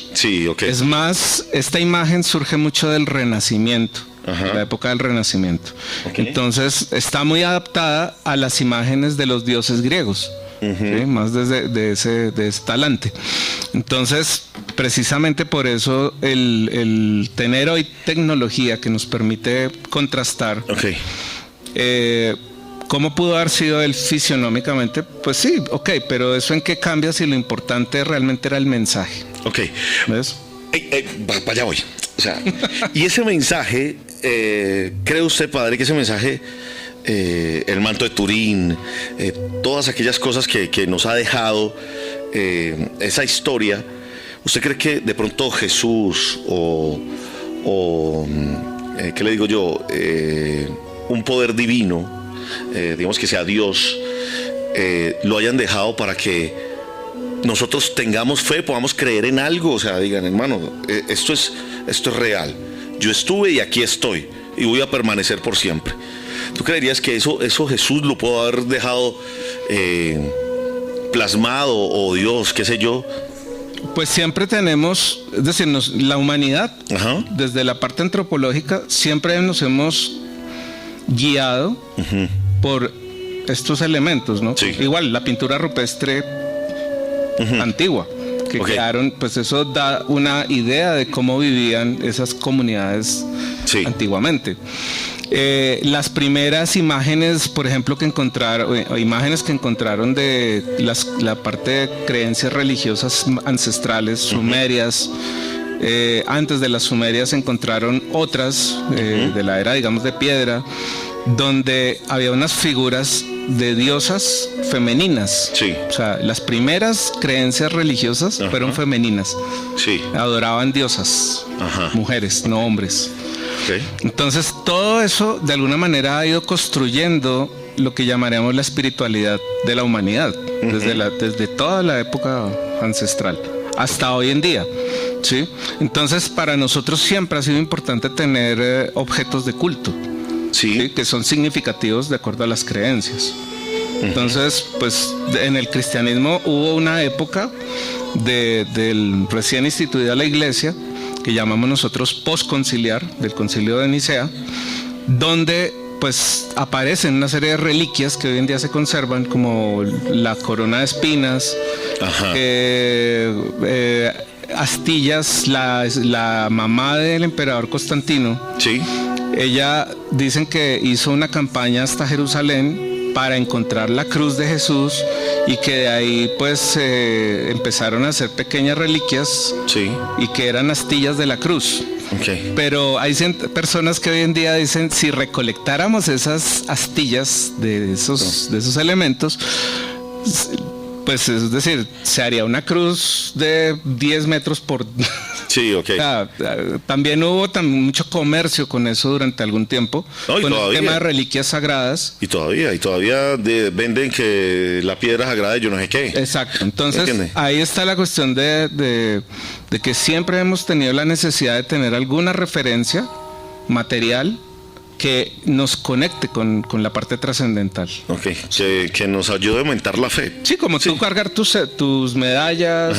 Es más, esta imagen surge mucho del Renacimiento. La época del Renacimiento. Entonces está muy adaptada a las imágenes de los dioses griegos. Más de ese talante. Entonces, precisamente por eso el tener hoy tecnología que nos permite contrastar cómo pudo haber sido él fisionómicamente, pues sí, pero eso en qué cambia si lo importante realmente era el mensaje. ¿Ves? Para allá voy. O sea, y ese mensaje, ¿cree usted, padre, que ese mensaje, el manto de Turín, todas aquellas cosas que nos ha dejado esa historia, ¿usted cree que de pronto Jesús o ¿qué le digo yo? Un poder divino, digamos que sea Dios, lo hayan dejado para que nosotros tengamos fe, podamos creer en algo? O sea, digan, hermano, esto es real. Yo estuve y aquí estoy y voy a permanecer por siempre. ¿Tú creerías que eso Jesús lo pudo haber dejado plasmado, o Dios, qué sé yo? Pues siempre tenemos, es decir, la humanidad, desde la parte antropológica, siempre nos hemos guiado por estos elementos, ¿no? Igual, la pintura rupestre antigua, que crearon, pues eso da una idea de cómo vivían esas comunidades antiguamente. Las primeras imágenes, por ejemplo, que encontraron de la parte de creencias religiosas ancestrales sumerias, antes de las sumerias encontraron otras de la era, digamos, de piedra, donde había unas figuras de diosas femeninas. O sea, las primeras creencias religiosas fueron femeninas. Adoraban diosas, mujeres, no hombres. Entonces todo eso de alguna manera ha ido construyendo lo que llamaríamos la espiritualidad de la humanidad, desde toda la época ancestral hasta hoy en día. Entonces para nosotros siempre ha sido importante tener objetos de culto, que son significativos de acuerdo a las creencias. Entonces, pues en el cristianismo hubo una época del recién instituida la iglesia, que llamamos nosotros postconciliar, del concilio de Nicea, donde pues aparecen una serie de reliquias que hoy en día se conservan, como la corona de espinas, astillas, la mamá del emperador Constantino. Ella, dicen que hizo una campaña hasta Jerusalén para encontrar la cruz de Jesús, y que de ahí pues empezaron a hacer pequeñas reliquias y que eran astillas de la cruz. Pero hay personas que hoy en día dicen, si recolectáramos esas astillas de esos elementos, pues es decir, se haría una cruz de 10 metros por Sí, ok. También hubo mucho comercio con eso durante algún tiempo, no, con todavía, el tema de reliquias sagradas. Y todavía venden que la piedra sagrada de yo no sé qué. Exacto. Entonces, ahí está la cuestión de que siempre hemos tenido la necesidad de tener alguna referencia material que nos conecte con la parte trascendental. Ok, que nos ayude a aumentar la fe. Sí, como tú cargar tus medallas,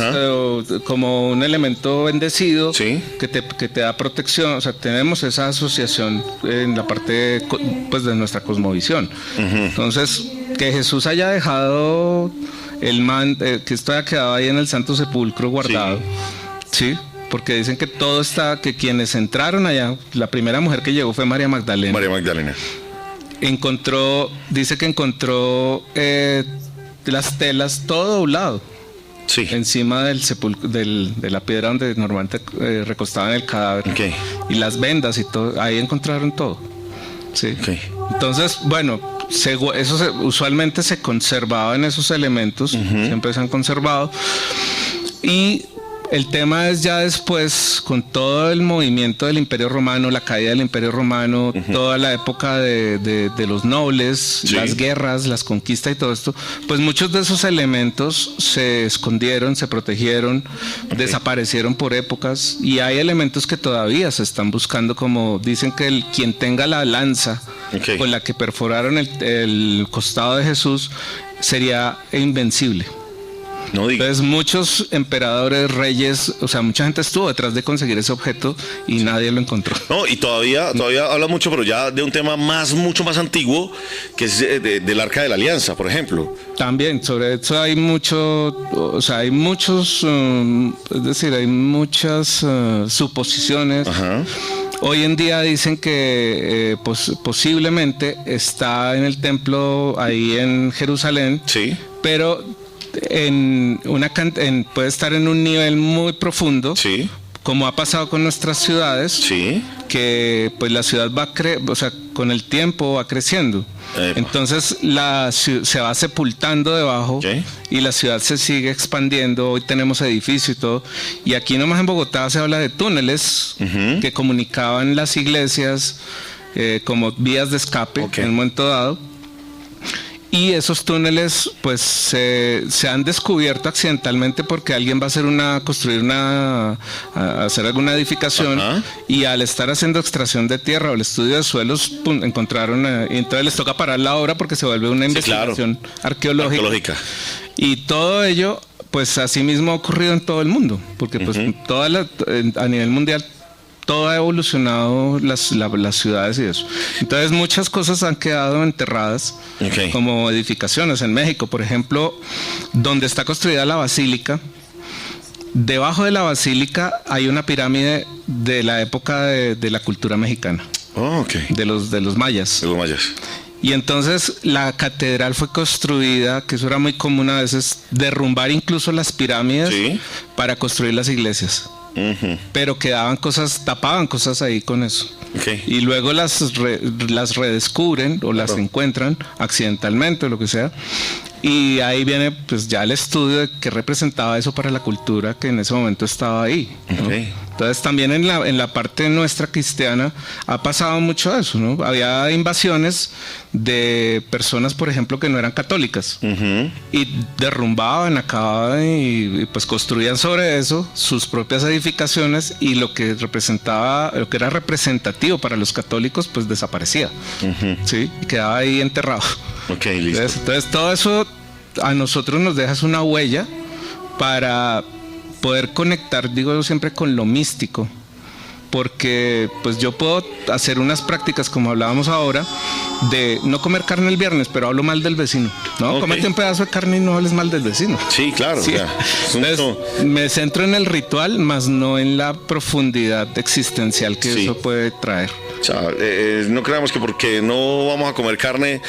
como un elemento bendecido, que te da protección. O sea, tenemos esa asociación en la parte pues de nuestra cosmovisión. Entonces, que Jesús haya dejado que esto haya quedado ahí en el Santo Sepulcro guardado, ¿sí? Porque dicen que que quienes entraron allá, la primera mujer que llegó fue María Magdalena. María Magdalena. Dice que encontró las telas todo doblado. Sí. Encima del de la piedra donde normalmente recostaban el cadáver. Okay. Y las vendas y todo, ahí encontraron todo. Sí. Okay. Entonces, bueno, eso usualmente se conservaba en esos elementos, siempre se han conservado. Y el tema es ya después, con todo el movimiento del Imperio Romano, la caída del Imperio Romano, toda la época de los nobles, las guerras, las conquistas y todo esto, pues muchos de esos elementos se escondieron, se protegieron, desaparecieron por épocas, y hay elementos que todavía se están buscando, como dicen que quien tenga la lanza con la que perforaron el costado de Jesús sería invencible. Entonces muchos emperadores, reyes, o sea, mucha gente estuvo detrás de conseguir ese objeto y nadie lo encontró. No, y todavía habla mucho, pero ya de un tema mucho más antiguo, que es del Arca de la Alianza, por ejemplo. También, sobre eso hay hay muchos, es decir, hay muchas suposiciones. Hoy en día dicen que posiblemente está en el templo ahí en Jerusalén, pero puede estar en un nivel muy profundo, como ha pasado con nuestras ciudades, que pues la ciudad con el tiempo va creciendo. Entonces se va sepultando debajo y la ciudad se sigue expandiendo. Hoy tenemos edificios y todo, y aquí nomás en Bogotá se habla de túneles que comunicaban las iglesias como vías de escape en un momento dado. Y esos túneles pues se han descubierto accidentalmente porque alguien va a hacer alguna edificación, y al estar haciendo extracción de tierra o el estudio de suelos, encontraron, y entonces les toca parar la obra porque se vuelve una investigación arqueológica. Y todo ello pues así mismo ha ocurrido en todo el mundo, porque pues a nivel mundial todo ha evolucionado, las ciudades y eso. Entonces muchas cosas han quedado enterradas, como edificaciones. En México, por ejemplo, donde está construida la basílica, debajo de la basílica hay una pirámide de la época de la cultura mexicana, de los mayas. De los mayas. Y entonces la catedral fue construida, que eso era muy común a veces, derrumbar incluso las pirámides para construir las iglesias. Pero tapaban cosas ahí con eso. Y luego las redescubren o las encuentran accidentalmente o lo que sea. Y ahí viene pues ya el estudio de qué representaba eso para la cultura que en ese momento estaba ahí, ¿no? Entonces también en la parte nuestra cristiana ha pasado mucho eso, ¿no? Había invasiones de personas, por ejemplo, que no eran católicas, y derrumbaban, acababan y pues construían sobre eso sus propias edificaciones, y lo que era representativo para los católicos pues desaparecía, ¿sí? Y quedaba ahí enterrado. Listo. Entonces todo eso a nosotros nos deja una huella para poder conectar, digo yo siempre, con lo místico, porque pues yo puedo hacer unas prácticas como hablábamos ahora de no comer carne el viernes, pero hablo mal del vecino, ¿no? Cómete un pedazo de carne y no hables mal del vecino. Sí, claro. Entonces, me centro en el ritual, más no en la profundidad existencial que eso puede traer. O sea, no creamos que porque no vamos a comer carne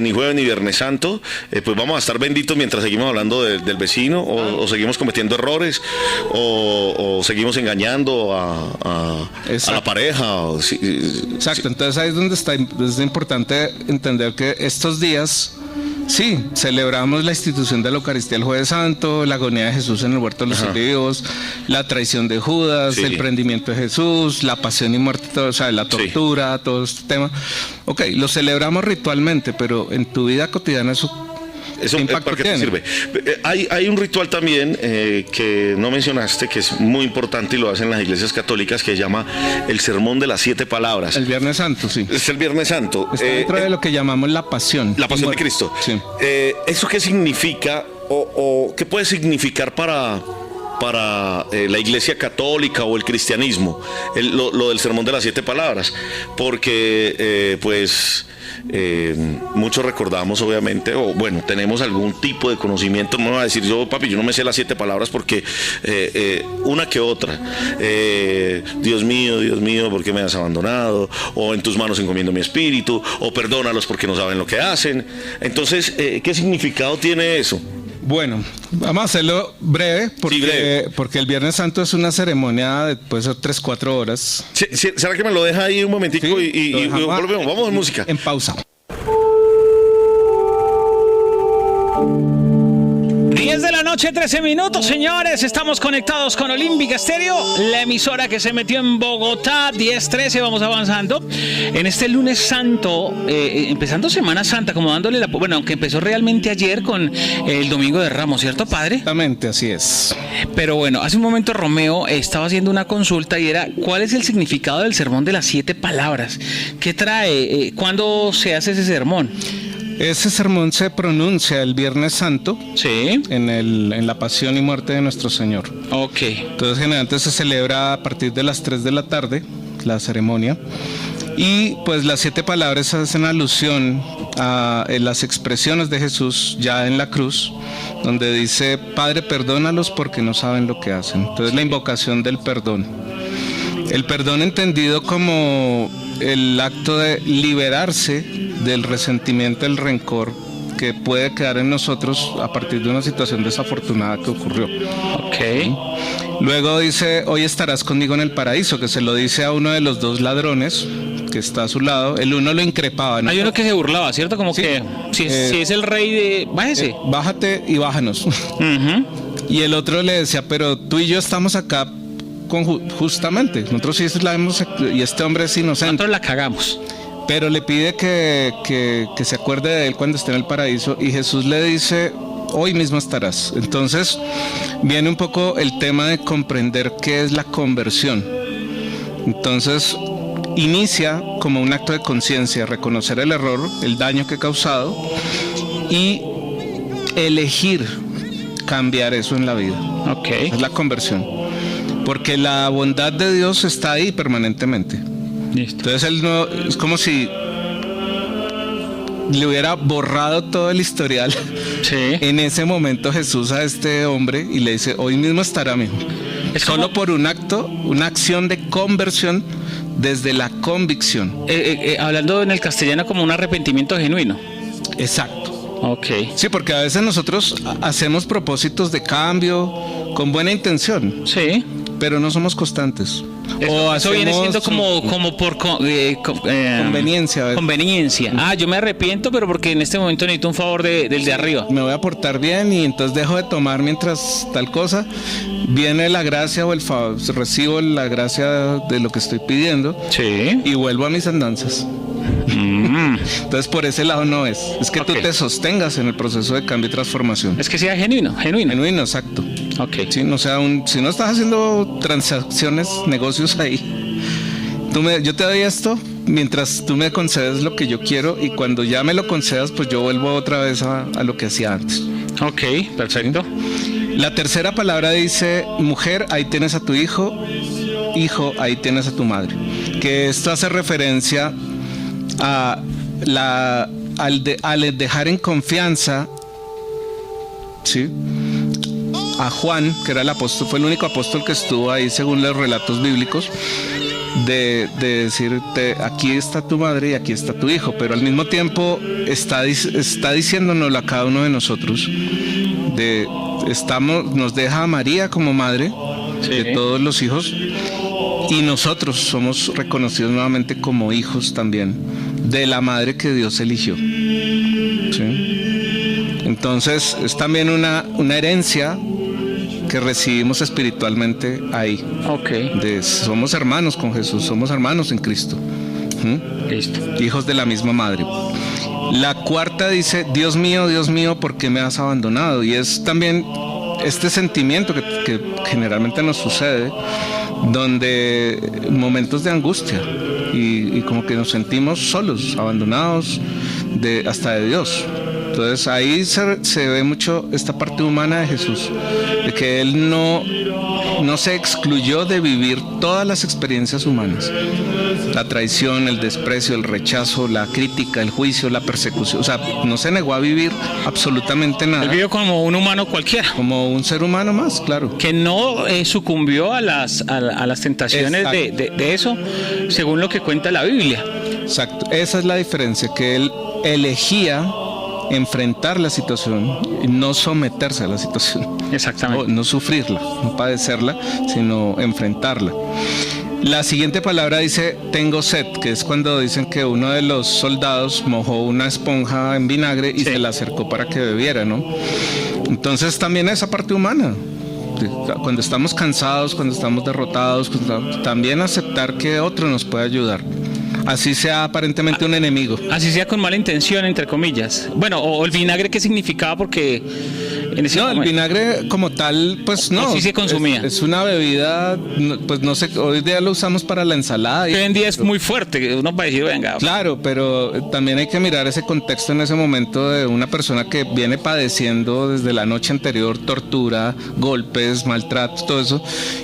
ni jueves ni viernes santo, pues vamos a estar benditos mientras seguimos hablando del vecino, o seguimos cometiendo errores, o seguimos engañando a la pareja. Exacto, entonces ahí es donde es importante entender que estos días Sí, celebramos la institución de la Eucaristía el Jueves Santo, la agonía de Jesús en el huerto de los olivos, la traición de Judas, el prendimiento de Jesús, la pasión y muerte, o sea, la tortura, todo este tema. Ok, lo celebramos ritualmente, pero en tu vida cotidiana eso ¿para qué te sirve? Hay un ritual también que no mencionaste, que es muy importante y lo hacen las iglesias católicas, que se llama el Sermón de las 7 Palabras. El Viernes Santo, sí. Es el Viernes Santo. Está dentro de lo que llamamos la pasión. La pasión de Cristo. Sí. ¿Eso qué significa o qué puede significar para la iglesia católica o el cristianismo, lo del Sermón de las 7 Palabras? Porque muchos recordamos, obviamente, o bueno, tenemos algún tipo de conocimiento. No me va a decir yo, papi, yo no me sé las 7 palabras porque una que otra. Dios mío, ¿por qué me has abandonado? O en tus manos encomiendo mi espíritu, o perdónalos porque no saben lo que hacen. Entonces, ¿qué significado tiene eso? Bueno, vamos a hacerlo breve porque el Viernes Santo es una ceremonia de 3-4 horas. ¿Será que me lo deja ahí un momentico y volvemos? Vamos a música. En pausa. 10 de la noche, 13 minutos, señores. Estamos conectados con Olímpica Estéreo, la emisora que se metió en Bogotá. 10-13, vamos avanzando. En este lunes santo, empezando Semana Santa, como dándole bueno, aunque empezó realmente ayer con el Domingo de Ramos, ¿cierto, padre? Exactamente, así es. Pero bueno, hace un momento Romeo estaba haciendo una consulta y era, ¿cuál es el significado del sermón de las 7 palabras? ¿Qué trae? ¿Cuándo se hace ese sermón? Ese sermón se pronuncia el Viernes Santo, sí, en la pasión y muerte de nuestro Señor. Ok. Entonces generalmente se celebra a partir de las 3 de la tarde, la ceremonia, y pues las 7 palabras hacen alusión a las expresiones de Jesús ya en la cruz, donde dice, Padre, perdónalos porque no saben lo que hacen. Entonces la invocación del perdón. El perdón entendido como el acto de liberarse del resentimiento, el rencor que puede quedar en nosotros a partir de una situación desafortunada que ocurrió. Ok. Luego dice, hoy estarás conmigo en el paraíso, que se lo dice a uno de los 2 ladrones que está a su lado. El uno lo increpaba, ¿no? Hay uno que se burlaba, ¿cierto? Como que si es el rey de... Bájese. Bájate y bájanos. Y el otro le decía, pero tú y yo estamos acá justamente. Nosotros sí la hemos... Y este hombre es inocente. Nosotros la cagamos. Pero le pide que se acuerde de él cuando esté en el paraíso, y Jesús le dice, hoy mismo estarás. Entonces viene un poco el tema de comprender qué es la conversión. Entonces inicia como un acto de conciencia, reconocer el error, el daño que he causado y elegir cambiar eso en la vida. Okay. Es la conversión, porque la bondad de Dios está ahí permanentemente. Listo. Entonces él no, es como si le hubiera borrado todo el historial. Sí. En ese momento Jesús a este hombre y le dice, hoy mismo estará, mijo. Es solo por un acto, una acción de conversión desde la convicción. Hablando en el castellano como un arrepentimiento genuino. Exacto. Ok. Sí, porque a veces nosotros hacemos propósitos de cambio con buena intención. Sí. Pero no somos constantes. Eso viene siendo como por conveniencia. Conveniencia. Yo me arrepiento, pero porque en este momento necesito un favor del de arriba. Me voy a portar bien y entonces dejo de tomar mientras tal cosa. Viene la gracia o el favor, recibo la gracia de lo que estoy pidiendo. Sí. Y vuelvo a mis andanzas. Entonces por ese lado no es. Es que tú te sostengas en el proceso de cambio y transformación. Es que sea genuino. Genuino, exacto. Okay. Sí, no sea si no estás haciendo transacciones, negocios ahí. Yo te doy esto mientras tú me concedes lo que yo quiero, y cuando ya me lo concedas, pues yo vuelvo otra vez a lo que hacía antes. Ok, perfecto. ¿Sí? La tercera palabra dice, mujer, ahí tienes a tu hijo, hijo, ahí tienes a tu madre. Que esto hace referencia a al dejar en confianza, ¿sí?, a Juan, que era el apóstol, fue el único apóstol que estuvo ahí según los relatos bíblicos, de decirte, aquí está tu madre y aquí está tu hijo, pero al mismo tiempo está diciéndonoslo a cada uno de nosotros. Nos deja a María como madre, sí, de todos los hijos, y nosotros somos reconocidos nuevamente como hijos también de la madre que Dios eligió, ¿sí? Entonces es también una herencia que recibimos espiritualmente ahí. Somos hermanos con Jesús, somos hermanos en Cristo. Listo. Hijos de la misma madre. La cuarta dice: Dios mío, ¿por qué me has abandonado? Y es también este sentimiento que generalmente nos sucede, donde momentos de angustia y como que nos sentimos solos, abandonados hasta de Dios. Entonces ahí se ve mucho esta parte humana de Jesús, de que Él no se excluyó de vivir todas las experiencias humanas: la traición, el desprecio, el rechazo, la crítica, el juicio, la persecución. O sea, no se negó a vivir absolutamente nada. Él vivió como un humano cualquiera, como un ser humano más, claro, que no sucumbió a las tentaciones de eso, según lo que cuenta la Biblia. Exacto, esa es la diferencia, que Él elegía enfrentar la situación y no someterse a la situación. Exactamente. No sufrirla, no padecerla, sino enfrentarla. La siguiente palabra dice: tengo sed, que es cuando dicen que uno de los soldados mojó una esponja en vinagre y se la acercó para que bebiera, ¿no? Entonces también esa parte humana, cuando estamos cansados, cuando estamos derrotados, también aceptar que otro nos puede ayudar, así sea aparentemente un enemigo. Así sea con mala intención, entre comillas. Bueno, o el vinagre, ¿qué significaba? Porque en ese momento, el vinagre como tal, pues no. Así se consumía. Es una bebida, pues no sé, hoy día lo usamos para la ensalada. Hoy en día es muy fuerte, uno va a decir, venga. Claro, pero también hay que mirar ese contexto en ese momento de una persona que viene padeciendo desde la noche anterior tortura, golpes, maltratos, todo eso,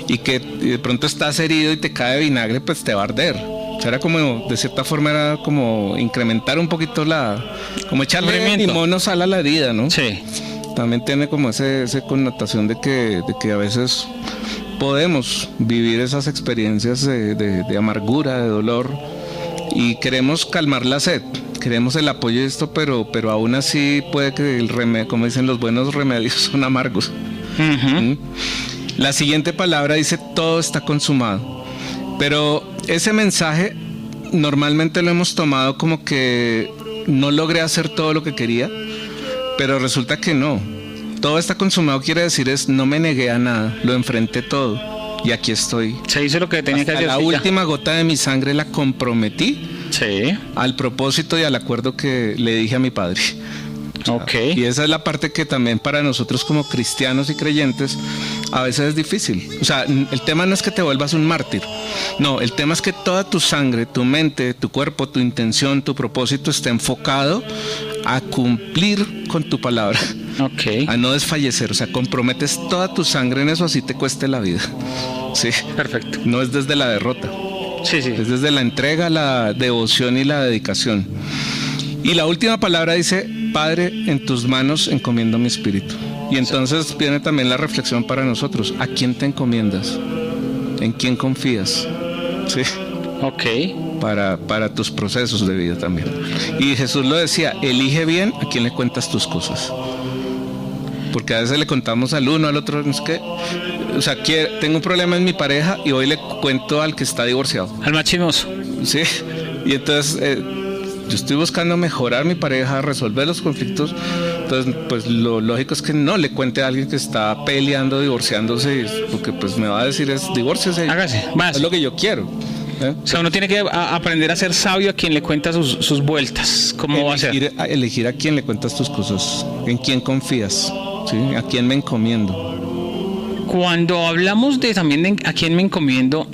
y que de pronto estás herido y te cae vinagre, pues te va a arder. Era como, de cierta forma, era como incrementar un poquito como echarle limón o sal a la herida, ¿no? Sí. También tiene como esa connotación de que a veces podemos vivir esas experiencias de amargura, de dolor, y queremos calmar la sed, queremos el apoyo de esto, pero aún así puede que el remedio, como dicen, los buenos remedios son amargos. Uh-huh. La siguiente palabra dice: todo está consumado. Pero ese mensaje normalmente lo hemos tomado como que no logré hacer todo lo que quería, pero resulta que no. Todo está consumado quiere decir no me negué a nada, lo enfrenté todo y aquí estoy. Se hizo lo que tenía que hacer. La última gota de mi sangre la comprometí, sí, al propósito y al acuerdo que le dije a mi padre. Okay. Y esa es la parte que también para nosotros como cristianos y creyentes a veces es difícil. O sea, el tema no es que te vuelvas un mártir, no, el tema es que toda tu sangre, tu mente, tu cuerpo, tu intención, tu propósito esté enfocado a cumplir con tu palabra, a no desfallecer. O sea, comprometes toda tu sangre en eso, así te cueste la vida. Sí, perfecto. No es desde la derrota, sí. Es desde la entrega, la devoción y la dedicación. Y la última palabra dice: Padre, en tus manos encomiendo mi espíritu. Y entonces viene también la reflexión para nosotros: ¿a quién te encomiendas? ¿En quién confías? Sí. Para tus procesos de vida también. Y Jesús lo decía: elige bien a quién le cuentas tus cosas. Porque a veces le contamos al uno, al otro, no sé qué. O sea, tengo un problema en mi pareja y hoy le cuento al que está divorciado. Al más chismoso. Sí. Y entonces yo estoy buscando mejorar mi pareja, resolver los conflictos. Entonces, pues lo lógico es que no le cuente a alguien que está peleando, divorciándose, porque pues me va a decir divórciese. Hágase, más. Es lo que yo quiero. O sea, uno tiene que aprender a ser sabio a quien le cuenta sus vueltas. ¿Cómo va a ser? Elegir a quién le cuentas tus cosas, en quién confías, ¿sí? A quién me encomiendo. Cuando hablamos también a quién me encomiendo,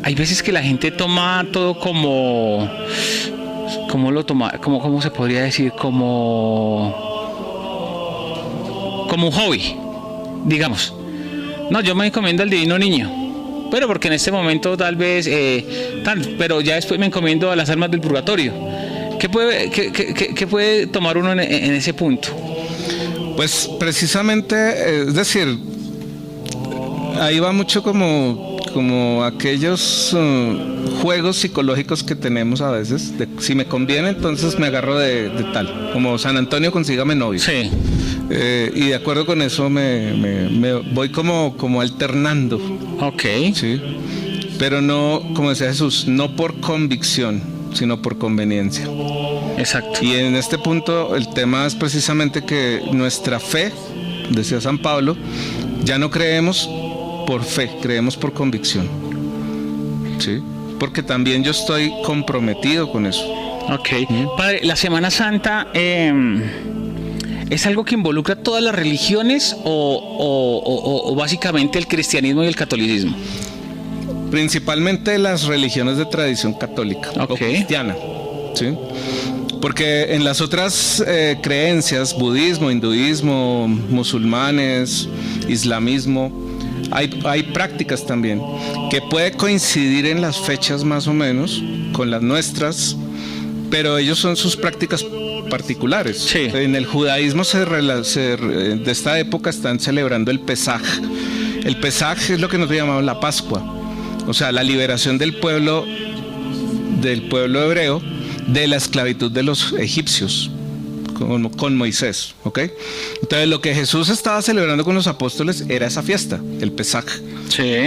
hay veces que la gente toma todo como... ¿Cómo lo toma? ¿Cómo se podría decir? Como un hobby, digamos. No, yo me encomiendo al divino niño. Pero porque en este momento tal vez, pero ya después me encomiendo a las almas del purgatorio. ¿Qué puede tomar uno en ese punto? Pues precisamente, es decir, ahí va mucho como aquellos juegos psicológicos que tenemos a veces. Si me conviene, entonces me agarro de tal. Como San Antonio, consígame novio. Sí. Y de acuerdo con eso me voy como alternando. Ok. Sí. Pero no, como decía Jesús, no por convicción, sino por conveniencia. Exacto. Y en este punto el tema es precisamente que nuestra fe, decía San Pablo, ya no creemos por fe, creemos por convicción. ¿Sí? Porque también yo estoy comprometido con eso. Ok. Padre, la Semana Santa ¿es algo que involucra todas las religiones o básicamente el cristianismo y el catolicismo? Principalmente las religiones de tradición católica o cristiana, ¿sí? Porque en las otras creencias, budismo, hinduismo, musulmanes, islamismo, hay prácticas también que puede coincidir en las fechas más o menos con las nuestras, pero ellos son sus prácticas particulares. Sí. En el judaísmo de esta época están celebrando el Pesaj. El Pesaj es lo que nosotros llamamos la Pascua. O sea, la liberación del pueblo hebreo de la esclavitud de los egipcios con Moisés, ¿ok? Entonces lo que Jesús estaba celebrando con los apóstoles era esa fiesta, el Pesaj,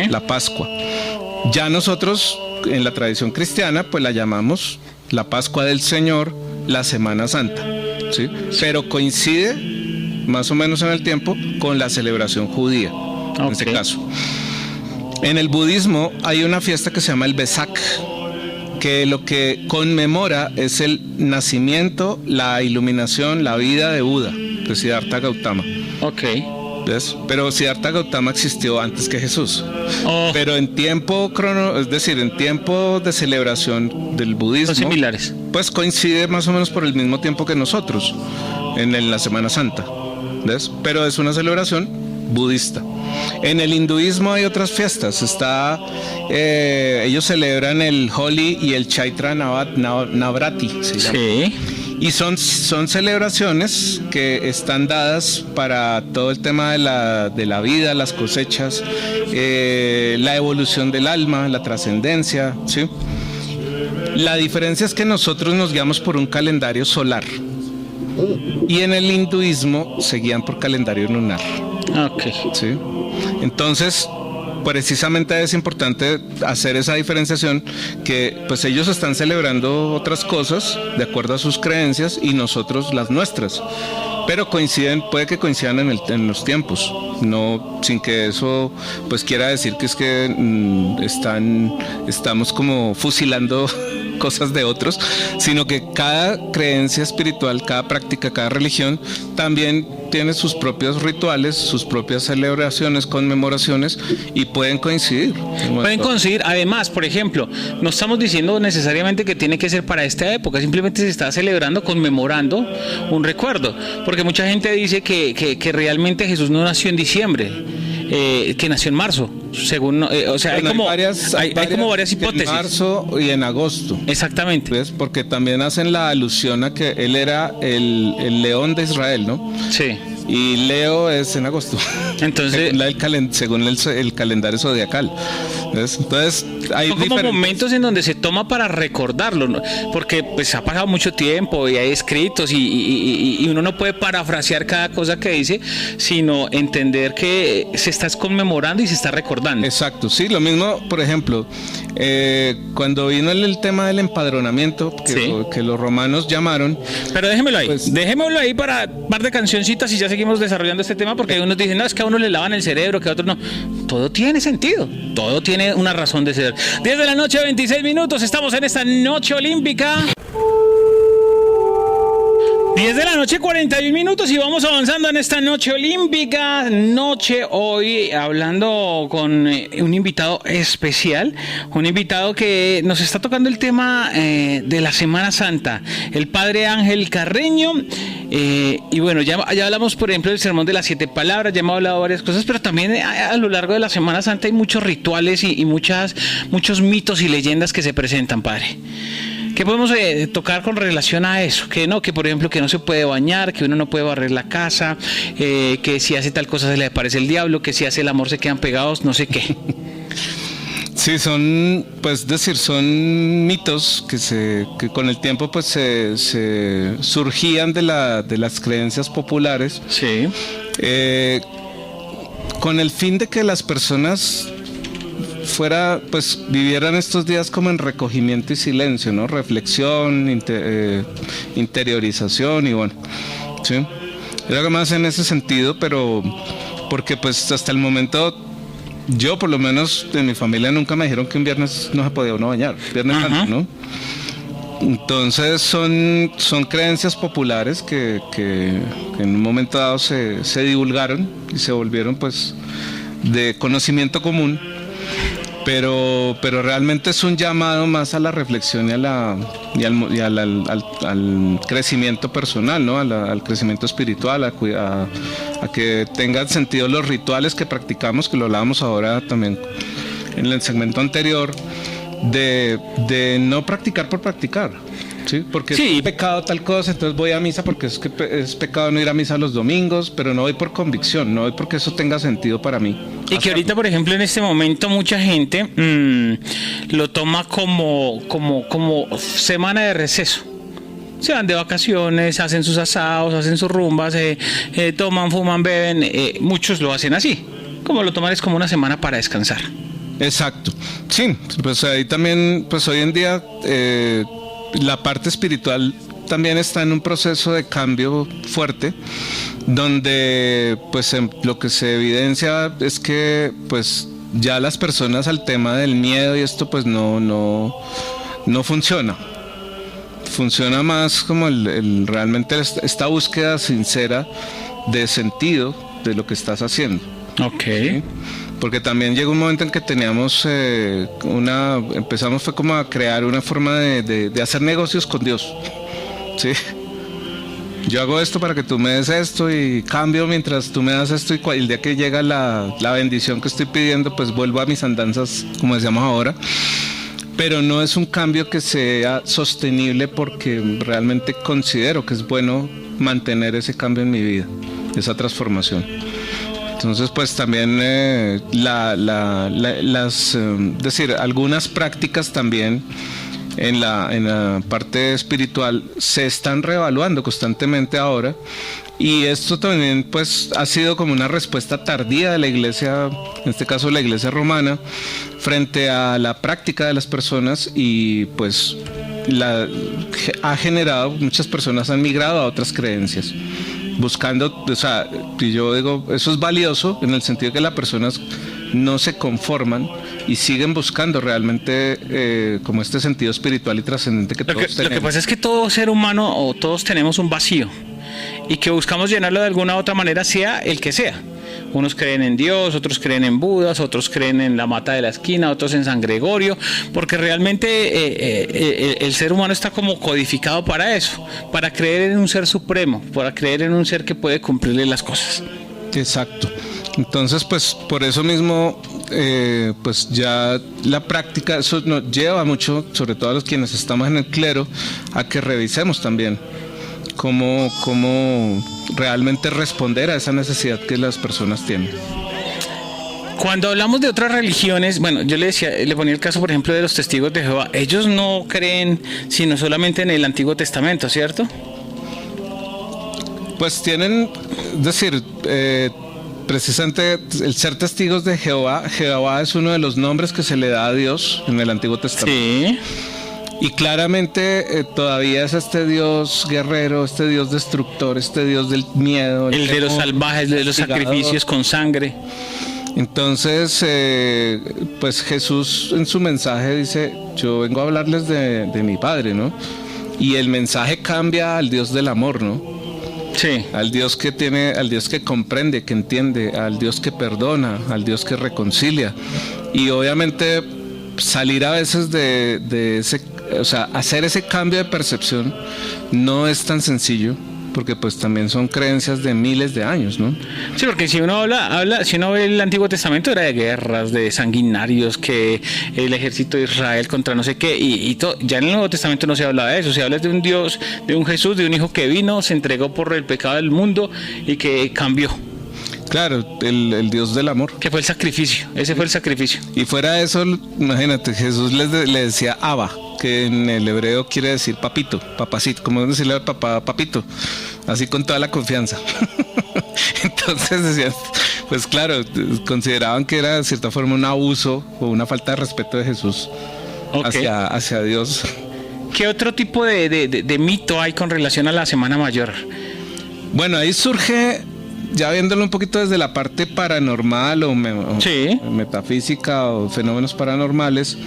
la Pascua. Ya nosotros en la tradición cristiana pues la llamamos la Pascua del Señor, la Semana Santa, ¿sí? Pero coincide más o menos en el tiempo con la celebración judía, en este caso. En el budismo hay una fiesta que se llama el Vesak, que lo que conmemora es el nacimiento, la iluminación, la vida de Buda, de Siddhartha Gautama. Ok. ¿Ves? Pero Siddhartha Gautama existió antes que Jesús. Pero en tiempo es decir, en tiempo de celebración del budismo, son similares. Pues coincide más o menos por el mismo tiempo que nosotros, en la Semana Santa. ¿Ves? Pero es una celebración budista. En el hinduismo hay otras fiestas. Ellos celebran el Holi y el Chaitra Navratri. Sí. Y son celebraciones que están dadas para todo el tema de la vida, las cosechas, la evolución del alma, la trascendencia, ¿sí? La diferencia es que nosotros nos guiamos por un calendario solar y en el hinduismo se guían por calendario lunar. Ok. ¿Sí? Entonces, precisamente es importante hacer esa diferenciación, que pues ellos están celebrando otras cosas de acuerdo a sus creencias y nosotros las nuestras, pero puede que coincidan en los tiempos, no sin que eso pues quiera decir que es que estamos como fusilando cosas de otros, sino que cada creencia espiritual, cada práctica, cada religión también tiene sus propios rituales, sus propias celebraciones, conmemoraciones, y pueden coincidir. Pueden coincidir. Además, por ejemplo, no estamos diciendo necesariamente que tiene que ser para esta época, simplemente se está celebrando, conmemorando un recuerdo, porque mucha gente dice que realmente Jesús no nació en diciembre, que nació en marzo, según, o sea, bueno, hay como varias hipótesis. En marzo y en agosto. Exactamente. ¿Ves? Porque también hacen la alusión a que él era el león de Israel, ¿no? Sí. Y Leo es en agosto. Entonces, según el calendario zodiacal. ¿Ves? Entonces, hay son como momentos en donde se toma para recordarlo, ¿no? Porque pues ha pasado mucho tiempo y hay escritos y uno no puede parafrasear cada cosa que dice, sino entender que se está conmemorando y se está recordando. Exacto, sí, lo mismo, por ejemplo, cuando vino el tema del empadronamiento, que los romanos llamaron. Pero déjemelo ahí para un par de cancioncitas y ya seguimos desarrollando este tema, porque unos dicen, no, es que a uno le lavan el cerebro, que a otros no. Todo tiene sentido, todo tiene una razón de ser. 10 de la noche, 26 minutos, estamos en esta noche olímpica. 10 de la noche, 41 minutos y vamos avanzando en esta noche olímpica. Noche hoy hablando con un invitado especial, un invitado que nos está tocando el tema de la Semana Santa, el padre Ángel Carreño. Y bueno, ya hablamos, por ejemplo, del sermón de las 7 palabras, ya hemos hablado de varias cosas, pero también a lo largo de la Semana Santa hay muchos rituales y muchos mitos y leyendas que se presentan, padre. ¿Qué podemos tocar con relación a eso? Que por ejemplo, que no se puede bañar, que uno no puede barrer la casa, que si hace tal cosa se le aparece el diablo, que si hace el amor se quedan pegados, no sé qué. Sí, son mitos que con el tiempo pues se surgían de las creencias populares. Sí. Con el fin de que las personas pues vivieran estos días como en recogimiento y silencio, ¿no? Reflexión, interiorización y bueno, ¿sí? Yo hago más en ese sentido, pero porque pues hasta el momento yo por lo menos de mi familia nunca me dijeron que un viernes no se podía uno bañar, viernes santo, ¿no? Entonces son creencias populares que en un momento dado se divulgaron y se volvieron pues de conocimiento común, pero realmente es un llamado más a la reflexión y al crecimiento personal, ¿no? Al crecimiento espiritual, a que tengan sentido los rituales que practicamos, que lo hablábamos ahora también en el segmento anterior, de no practicar por practicar, ¿sí? Porque sí, es pecado tal cosa, entonces voy a misa porque es pecado no ir a misa los domingos, pero no voy por convicción, no voy porque eso tenga sentido para mí. Y que ahorita, por ejemplo, en este momento mucha gente lo toma como semana de receso. Se van de vacaciones, hacen sus asados, hacen sus rumbas, toman, fuman, beben, muchos lo hacen así, como lo toman es como una semana para descansar. Exacto, sí, pues ahí también, pues hoy en día la parte espiritual también está en un proceso de cambio fuerte, donde pues lo que se evidencia es que pues ya las personas al tema del miedo y esto pues no funciona. Funciona más como realmente esta búsqueda sincera de sentido de lo que estás haciendo. Ok. ¿Sí? Porque también llegó un momento en que teníamos empezamos fue como a crear una forma de hacer negocios con Dios, ¿sí? Yo hago esto para que tú me des esto y cambio mientras tú me das esto y el día que llega la bendición que estoy pidiendo, pues vuelvo a mis andanzas, como decíamos ahora. Pero no es un cambio que sea sostenible porque realmente considero que es bueno mantener ese cambio en mi vida, esa transformación. Entonces, pues también algunas prácticas también en la parte espiritual se están reevaluando constantemente ahora, y esto también pues ha sido como una respuesta tardía de la iglesia, en este caso la iglesia romana, frente a la práctica de las personas, y pues ha generado, muchas personas han migrado a otras creencias, buscando, o sea, y yo digo, eso es valioso en el sentido de que las personas no se conforman y siguen buscando realmente como este sentido espiritual y trascendente que todos tenemos. Lo que pasa es que todo ser humano, o todos tenemos un vacío, y que buscamos llenarlo de alguna u otra manera, sea el que sea. Unos creen en Dios, otros creen en Budas, otros creen en la mata de la esquina, otros en San Gregorio, porque realmente el ser humano está como codificado para eso, para creer en un ser supremo, para creer en un ser que puede cumplirle las cosas. Exacto. Entonces, pues por eso mismo, pues ya la práctica, eso nos lleva mucho, sobre todo a los quienes estamos en el clero, a que revisemos también cómo realmente responder a esa necesidad que las personas tienen. Cuando hablamos de otras religiones, bueno, yo le ponía el caso, por ejemplo, de los testigos de Jehová. Ellos no creen sino solamente en el Antiguo Testamento, ¿cierto? Pues tienen, es decir, precisamente el ser testigos de Jehová es uno de los nombres que se le da a Dios en el Antiguo Testamento. Sí. Y claramente todavía es este Dios guerrero, este Dios destructor, este Dios del miedo. El de los salvajes, de los sacrificios con sangre. Entonces, pues Jesús en su mensaje dice, yo vengo a hablarles de mi Padre, ¿no? Y el mensaje cambia al Dios del amor, ¿no? Sí. Al Dios que comprende, que entiende, al Dios que perdona, al Dios que reconcilia. Y obviamente salir a veces de ese, o sea, hacer ese cambio de percepción no es tan sencillo, porque pues también son creencias de miles de años, ¿no? Sí, porque si uno si uno ve el Antiguo Testamento, era de guerras, de sanguinarios, que el ejército de Israel contra no sé qué, y todo. Ya en el Nuevo Testamento no se habla de eso, se habla de un Dios, de un Jesús, de un hijo que vino, se entregó por el pecado del mundo y que cambió. Claro, el Dios del amor. Que fue el sacrificio, ese fue el sacrificio. Y fuera de eso, imagínate, Jesús le decía Abba, que en el hebreo quiere decir papito, papacito, como decirle al papá, papito, así con toda la confianza. Entonces decían, Pues claro, consideraban que era de cierta forma un abuso o una falta de respeto de Jesús hacia Dios. ¿Qué otro tipo de mito hay con relación a la Semana Mayor? Bueno, ahí surge, ya viéndolo un poquito desde la parte paranormal o metafísica o fenómenos paranormales,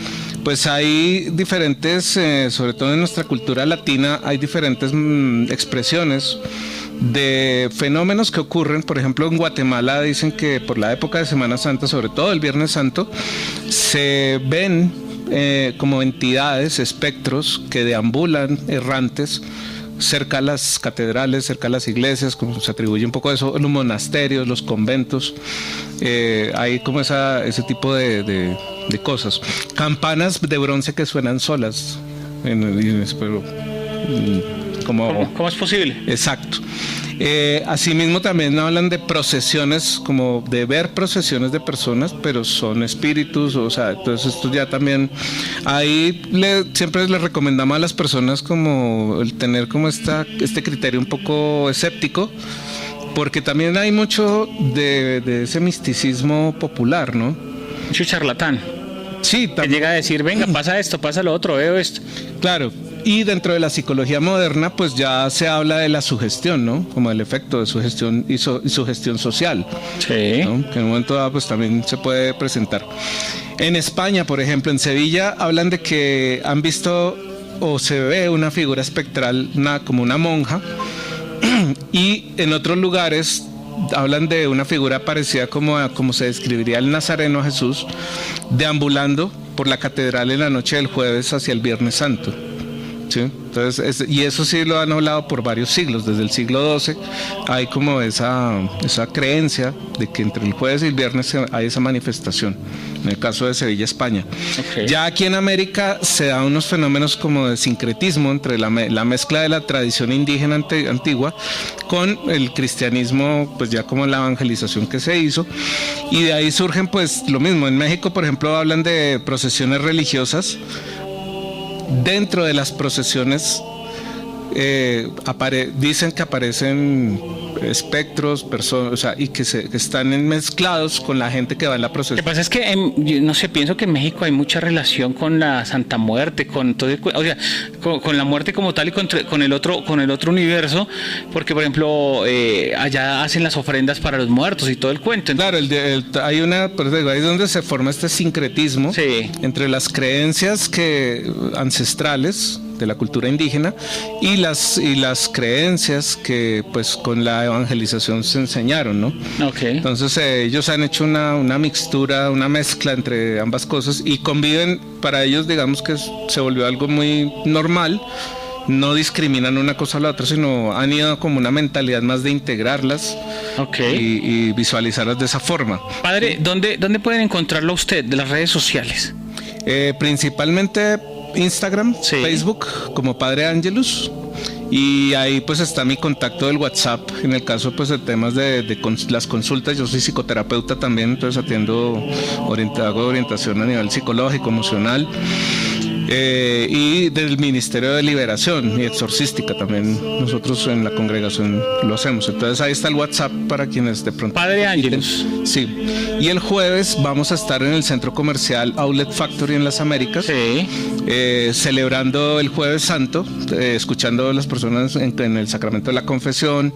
pues hay diferentes, sobre todo en nuestra cultura latina, hay diferentes expresiones de fenómenos que ocurren. Por ejemplo, en Guatemala dicen que por la época de Semana Santa, sobre todo el Viernes Santo, se ven como entidades, espectros que deambulan errantes cerca a las catedrales, cerca a las iglesias, como se atribuye un poco a eso, los monasterios, los conventos, hay como ese tipo de cosas. Campanas de bronce que suenan solas. ¿Cómo es posible? Exacto. Asimismo también hablan de procesiones, como de ver procesiones de personas, pero son espíritus, o sea, entonces esto ya también, ahí siempre les recomendamos a las personas como el tener como este criterio un poco escéptico, porque también hay mucho de ese misticismo popular, ¿no? Mucho charlatán. Sí, que llega a decir, venga, pasa esto, pasa lo otro, veo esto. Claro. Y dentro de la psicología moderna, pues ya se habla de la sugestión, ¿no? Como el efecto de sugestión y sugestión social. Sí. ¿No? Que en un momento dado, pues también se puede presentar. En España, por ejemplo, en Sevilla, hablan de que han visto o se ve una figura espectral, como una monja. Y en otros lugares hablan de una figura parecida como se describiría el nazareno Jesús, deambulando por la catedral en la noche del jueves hacia el Viernes Santo. ¿Sí? Entonces, y eso sí lo han hablado por varios siglos, desde el siglo XII hay como esa creencia de que entre el jueves y el viernes hay esa manifestación, en el caso de Sevilla, España. Okay. Ya aquí en América se dan unos fenómenos como de sincretismo entre la mezcla de la tradición indígena antigua con el cristianismo, pues ya como la evangelización que se hizo, y de ahí surgen pues lo mismo. En México, por ejemplo, hablan de procesiones religiosas. Dentro de las procesiones dicen que aparecen espectros, personas, o sea, y que están mezclados con la gente que va en la procesión. Lo que pasa es que, no sé, pienso que en México hay mucha relación con la Santa Muerte, con todo, o sea, con la muerte como tal y con el otro universo, porque por ejemplo allá hacen las ofrendas para los muertos y todo el cuento. Claro, hay ahí es donde se forma este sincretismo entre las creencias ancestrales de la cultura indígena y las creencias que pues con la evangelización se enseñaron, ¿no? Okay. Entonces ellos han hecho una mixtura, una mezcla entre ambas cosas y conviven. Para ellos, digamos que se volvió algo muy normal. No discriminan una cosa a la otra, sino han ido como una mentalidad más de integrarlas y visualizarlas de esa forma. Padre, ¿dónde pueden encontrarlo usted de las redes sociales? Principalmente Instagram, Facebook, como Padre Ángelus, y ahí pues está mi contacto del WhatsApp en el caso pues de temas de las consultas. Yo soy psicoterapeuta también, entonces hago orientación a nivel psicológico, emocional, y del Ministerio de Liberación y Exorcística también nosotros en la congregación lo hacemos. Entonces ahí está el WhatsApp para quienes de pronto... Padre Ángelus. Sí. Y el jueves vamos a estar en el centro comercial Outlet Factory en las Américas, celebrando el Jueves Santo, escuchando a las personas en el sacramento de la confesión,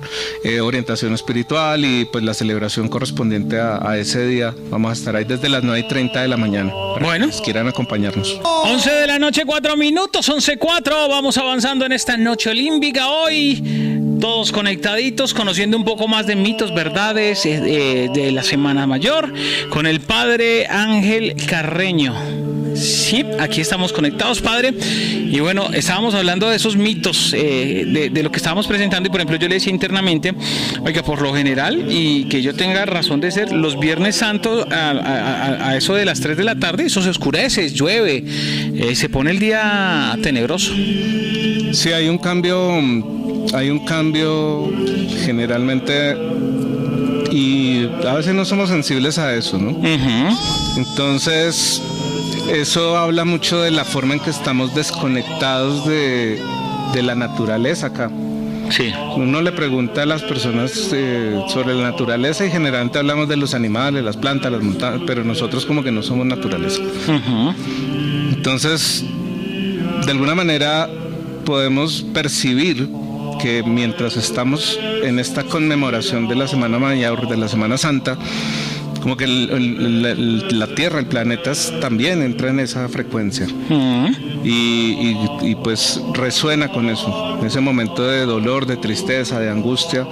orientación espiritual y pues la celebración correspondiente a ese día. Vamos a estar ahí desde las 9:30 de la mañana para quienes quieran acompañarnos. 11 de la noche, 4 minutos, 11:04. Vamos avanzando en esta noche olímpica hoy. Todos conectaditos, conociendo un poco más de mitos, verdades de la Semana Mayor con el Padre Ángel Carreño. Sí, aquí estamos conectados, Padre. Y bueno, estábamos hablando de esos mitos, de lo que estábamos presentando. Y por ejemplo, yo le decía internamente, oiga, por lo general, y que yo tenga razón de ser, los Viernes Santos a eso de las 3 de la tarde, eso se oscurece, llueve, se pone el día tenebroso. Sí, hay un cambio generalmente, y a veces no somos sensibles a eso, ¿no? Entonces eso habla mucho de la forma en que estamos desconectados de la naturaleza acá. Sí. Uno le pregunta a las personas sobre la naturaleza y generalmente hablamos de los animales, las plantas, las montañas, pero nosotros como que no somos naturaleza. Uh-huh. Entonces, de alguna manera podemos percibir que mientras estamos en esta conmemoración de la Semana Mayor, de la Semana Santa, como que la Tierra, el planeta también entra en esa frecuencia. Uh-huh. Y pues resuena con eso, ese momento de dolor, de tristeza, de angustia,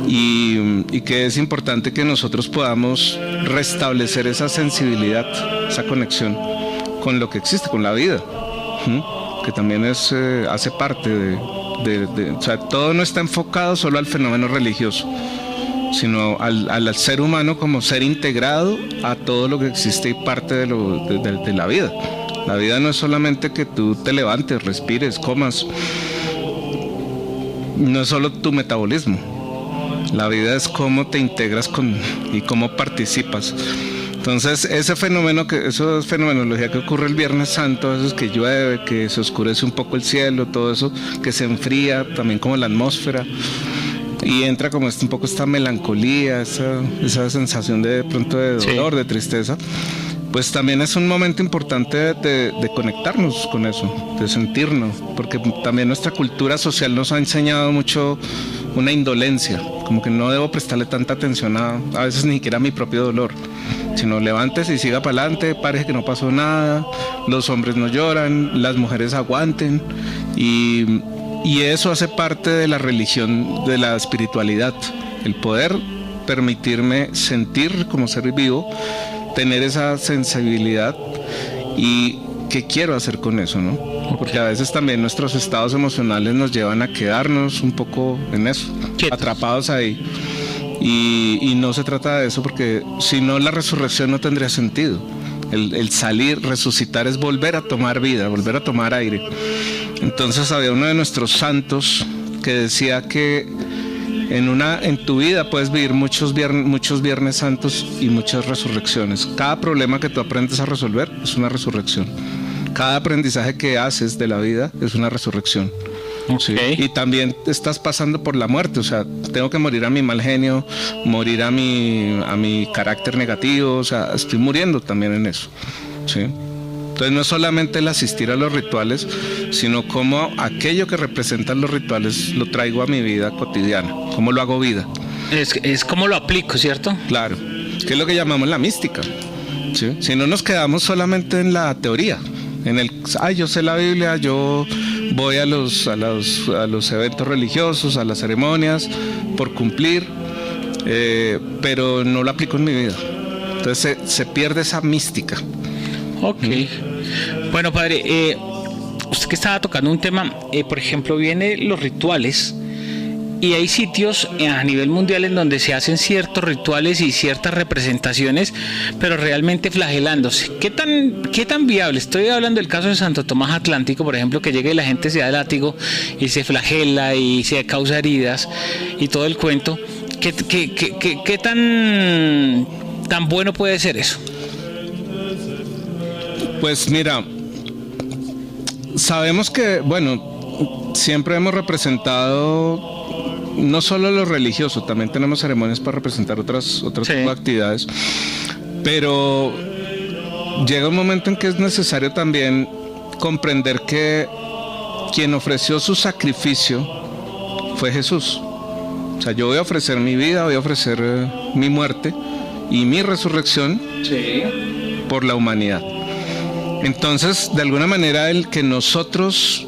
y que es importante que nosotros podamos restablecer esa sensibilidad, esa conexión con lo que existe, con la vida, que también hace parte o sea, todo no está enfocado solo al fenómeno religioso, sino al ser humano como ser integrado a todo lo que existe y parte de la vida. La vida no es solamente que tú te levantes, respires, comas, no es solo tu metabolismo. La vida es cómo te integras y cómo participas. Entonces, esa fenomenología que ocurre el Viernes Santo, eso es que llueve, que se oscurece un poco el cielo, todo eso, que se enfría, también como la atmósfera, y entra como un poco esta melancolía, esa sensación de pronto de dolor, de tristeza, pues también es un momento importante de conectarnos con eso, de sentirnos, porque también nuestra cultura social nos ha enseñado mucho una indolencia, como que no debo prestarle tanta atención a veces ni siquiera a mi propio dolor, sino levántese y siga para adelante, parece que no pasó nada, los hombres no lloran, las mujeres aguanten, y eso hace parte de la religión, de la espiritualidad, el poder permitirme sentir como ser vivo, tener esa sensibilidad y qué quiero hacer con eso, ¿no? Porque a veces también nuestros estados emocionales nos llevan a quedarnos un poco en eso, atrapados ahí. Y no se trata de eso, porque si no, la resurrección no tendría sentido. El salir, resucitar es volver a tomar vida, volver a tomar aire. Entonces había uno de nuestros santos que decía que en tu vida puedes vivir muchos viernes santos y muchas resurrecciones. Cada problema que tú aprendes a resolver es una resurrección. Cada aprendizaje que haces de la vida es una resurrección. Okay. ¿Sí? Y también estás pasando por la muerte, o sea, tengo que morir a mi mal genio, morir a mi carácter negativo, o sea, estoy muriendo también en eso, ¿sí? Entonces no es solamente el asistir a los rituales, sino cómo aquello que representan los rituales lo traigo a mi vida cotidiana, cómo lo hago vida. Es como lo aplico, ¿cierto? Claro, que es lo que llamamos la mística, ¿sí? Si no nos quedamos solamente en la teoría, yo sé la Biblia, yo voy a los eventos religiosos, a las ceremonias, por cumplir, pero no lo aplico en mi vida. Entonces se pierde esa mística. Ok. Bueno, padre, usted que estaba tocando un tema, por ejemplo, vienen los rituales, y hay sitios a nivel mundial en donde se hacen ciertos rituales y ciertas representaciones, pero realmente flagelándose. ¿Qué tan viable? Estoy hablando del caso de Santo Tomás Atlántico, por ejemplo, que llega y la gente se da el látigo y se flagela y se causa heridas y todo el cuento. ¿Qué tan bueno puede ser eso? Pues mira, sabemos que, bueno, siempre hemos representado no solo lo religioso, también tenemos ceremonias para representar otras tipo de actividades, pero llega un momento en que es necesario también comprender que quien ofreció su sacrificio fue Jesús. O sea, yo voy a ofrecer mi vida, voy a ofrecer mi muerte y mi resurrección por la humanidad. Entonces, de alguna manera, el que nosotros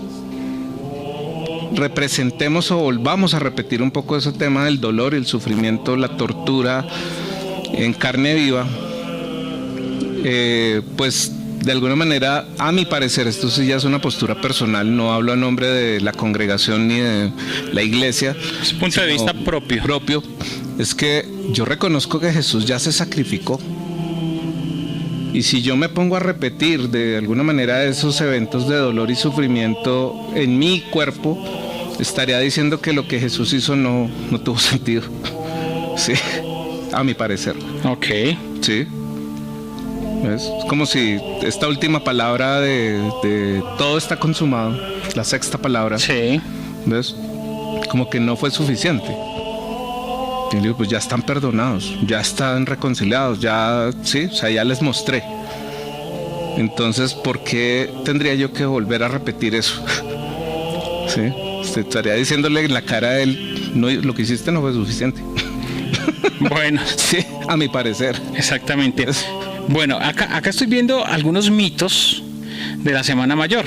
representemos o volvamos a repetir un poco ese tema del dolor y el sufrimiento, la tortura en carne viva, pues de alguna manera, a mi parecer, esto sí ya es una postura personal, no hablo a nombre de la congregación ni de la iglesia, es un punto de vista propio, es que yo reconozco que Jesús ya se sacrificó. Y si yo me pongo a repetir de alguna manera esos eventos de dolor y sufrimiento en mi cuerpo, estaría diciendo que lo que Jesús hizo no tuvo sentido. Sí, a mi parecer. Ok. Sí. ¿Ves? Es como si esta última palabra de todo está consumado, la sexta palabra. Sí. ¿Ves? como que no fue suficiente. Y le digo, pues ya están perdonados, ya están reconciliados, ya, sí, o sea, ya les mostré. Entonces, ¿por qué tendría yo que volver a repetir eso? ¿Sí? Usted estaría diciéndole en la cara a él, no, lo que hiciste no fue suficiente. Bueno. Sí, a mi parecer. Exactamente. Bueno, acá estoy viendo algunos mitos de la Semana Mayor.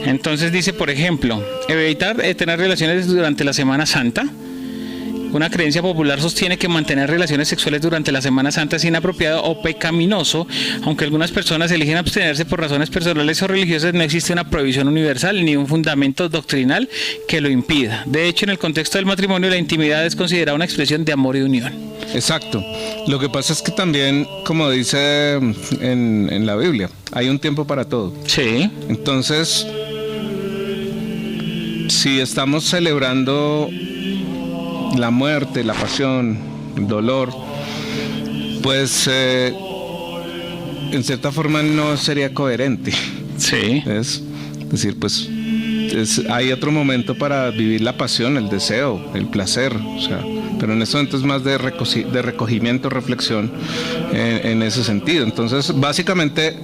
Entonces dice, por ejemplo, evitar tener relaciones durante la Semana Santa. Una creencia popular sostiene que mantener relaciones sexuales durante la Semana Santa es inapropiado o pecaminoso, aunque algunas personas eligen abstenerse por razones personales o religiosas. No existe una prohibición universal ni un fundamento doctrinal que lo impida. De hecho, en el contexto del matrimonio, la intimidad es considerada una expresión de amor y unión. Exacto. Lo que pasa es que también, como dice en la Biblia, hay un tiempo para todo. Sí. Entonces, si estamos celebrando la muerte, la pasión, el dolor, pues en cierta forma no sería coherente. Sí. Es decir, pues hay otro momento para vivir la pasión, el deseo, el placer, o sea, pero en este momento es más de recogimiento, reflexión en ese sentido. Entonces, básicamente,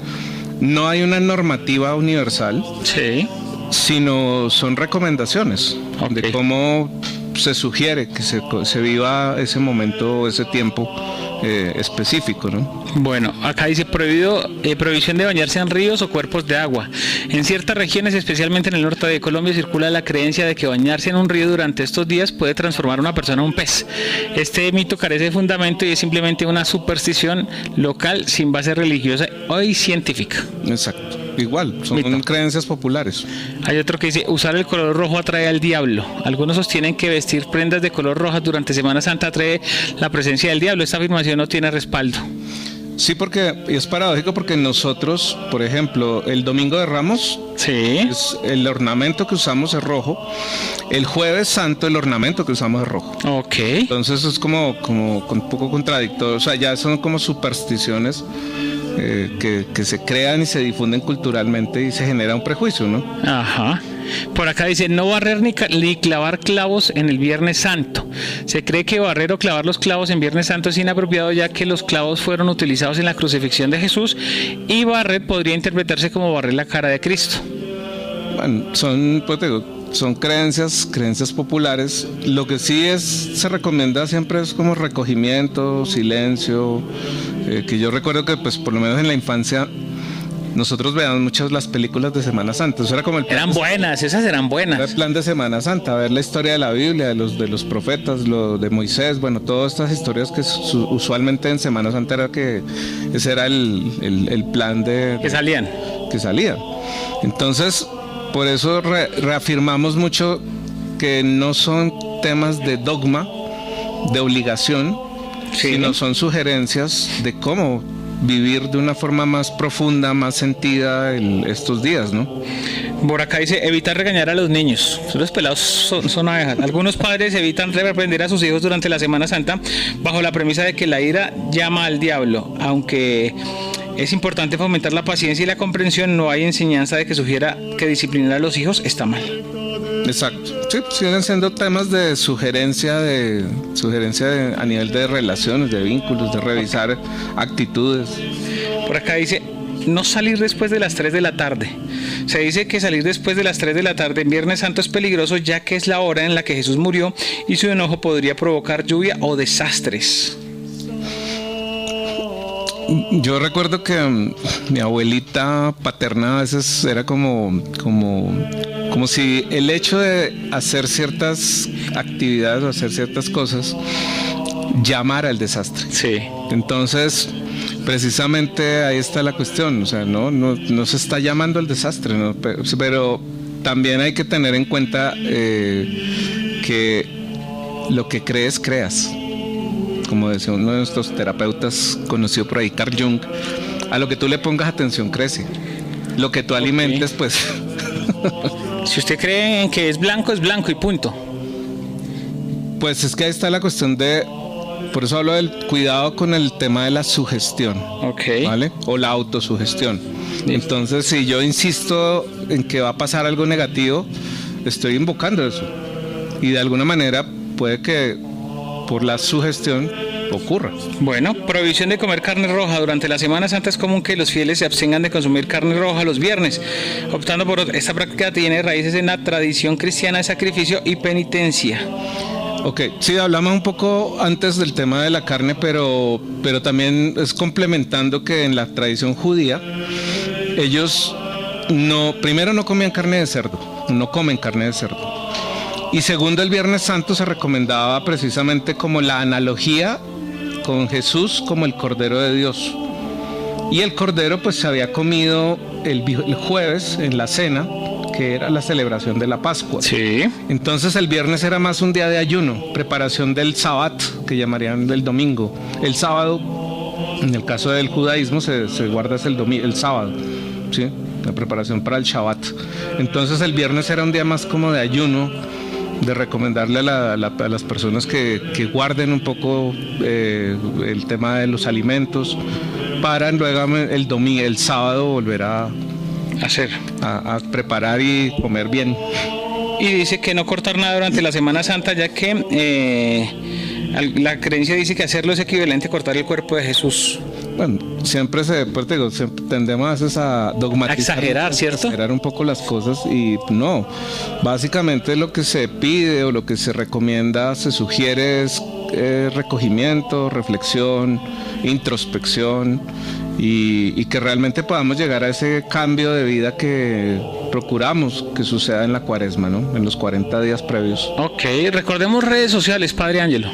no hay una normativa universal, sí, sino son recomendaciones de cómo se sugiere que se viva ese momento, ese tiempo específico, ¿no? Bueno, acá dice prohibición de bañarse en ríos o cuerpos de agua. En ciertas regiones, especialmente en el norte de Colombia, circula la creencia de que bañarse en un río durante estos días puede transformar a una persona en un pez. Este mito carece de fundamento y es simplemente una superstición local sin base religiosa o científica. Exacto. Igual, son creencias populares. Hay otro que dice, usar el color rojo atrae al diablo. Algunos sostienen que vestir prendas de color roja durante Semana Santa atrae la presencia del diablo. Esta afirmación no tiene respaldo. Sí, porque es paradójico porque nosotros, por ejemplo, el Domingo de Ramos, sí, el ornamento que usamos es rojo. El Jueves Santo el ornamento que usamos es rojo. Ok. Entonces es como un poco contradictorio. O sea, ya son como supersticiones que se crean y se difunden culturalmente y se genera un prejuicio, ¿no? Ajá. Por acá dice, no barrer ni clavar clavos en el Viernes Santo. Se cree que barrer o clavar los clavos en Viernes Santo es inapropiado, ya que los clavos fueron utilizados en la crucifixión de Jesús, y barrer podría interpretarse como barrer la cara de Cristo. Bueno, son creencias populares. Lo que sí se recomienda siempre es como recogimiento, silencio, que yo recuerdo que pues por lo menos en la infancia nosotros veíamos muchas las películas de Semana Santa. Eso era como el plan. Eran buenas, esas eran buenas. Era el plan de Semana Santa, ver la historia de la Biblia, de los profetas, lo de Moisés, bueno, todas estas historias que usualmente en Semana Santa era que ese era el plan que salían. Entonces, por eso reafirmamos mucho que no son temas de dogma, de obligación, sí, sino son sugerencias de cómo vivir de una forma más profunda, más sentida estos días, ¿no? Por acá dice, evitar regañar a los niños. Los pelados son abejas. Algunos padres evitan reprender a sus hijos durante la Semana Santa bajo la premisa de que la ira llama al diablo. Aunque es importante fomentar la paciencia y la comprensión, no hay enseñanza de que sugiera que disciplinar a los hijos está mal. Exacto. Sí, siguen siendo temas de sugerencia a nivel de relaciones, de vínculos, de revisar actitudes. Por acá dice, no salir después de las 3 de la tarde. Se dice que salir después de las 3 de la tarde en Viernes Santo es peligroso, ya que es la hora en la que Jesús murió y su enojo podría provocar lluvia o desastres. Yo recuerdo que mi abuelita paterna a veces era como si el hecho de hacer ciertas actividades o hacer ciertas cosas llamara al desastre. Sí. Entonces, precisamente ahí está la cuestión, o sea, no se está llamando al desastre, ¿no? Pero también hay que tener en cuenta que lo que creas. Como decía uno de nuestros terapeutas conocido por ahí, Carl Jung, a lo que tú le pongas atención crece. Lo que tú alimentes, pues... Si usted cree en que es blanco y punto. Pues es que ahí está la cuestión por eso hablo del cuidado con el tema de la sugestión, ¿vale? O la autosugestión. Entonces, si yo insisto en que va a pasar algo negativo, estoy invocando eso. y de alguna manera puede que por la sugestión ocurra. Bueno, prohibición de comer carne roja. Durante la Semana Santa es común que los fieles se abstengan de consumir carne roja los viernes, optando por esta práctica tiene raíces en la tradición cristiana de sacrificio y penitencia. Ok, sí, hablamos un poco antes del tema de la carne, pero también es complementando que en la tradición judía, ellos primero no comían carne de cerdo, no comen carne de cerdo. Y segundo, el Viernes Santo se recomendaba precisamente como la analogía con Jesús como el Cordero de Dios. Y el Cordero pues se había comido el jueves en la cena, que era la celebración de la Pascua. Sí. Entonces el viernes era más un día de ayuno, preparación del Sabbat, que llamarían el domingo. El sábado, en el caso del judaísmo, se guarda el sábado, ¿sí? La preparación para el Shabbat. Entonces el viernes era un día más como de ayuno, de recomendarle a las personas que guarden un poco el tema de los alimentos, para luego el sábado volver a preparar y comer bien. Y dice que no cortar nada durante la Semana Santa, ya que la creencia dice que hacerlo es equivalente a cortar el cuerpo de Jesús. Bueno, siempre tendemos a veces a dogmatizar, exagerar, ¿cierto? Exagerar un poco las cosas, y no, básicamente lo que se pide o lo que se recomienda, se sugiere es recogimiento, reflexión, introspección, y que realmente podamos llegar a ese cambio de vida que procuramos que suceda en la Cuaresma, ¿no? En los 40 días previos. Ok, recordemos redes sociales, Padre Ángelo.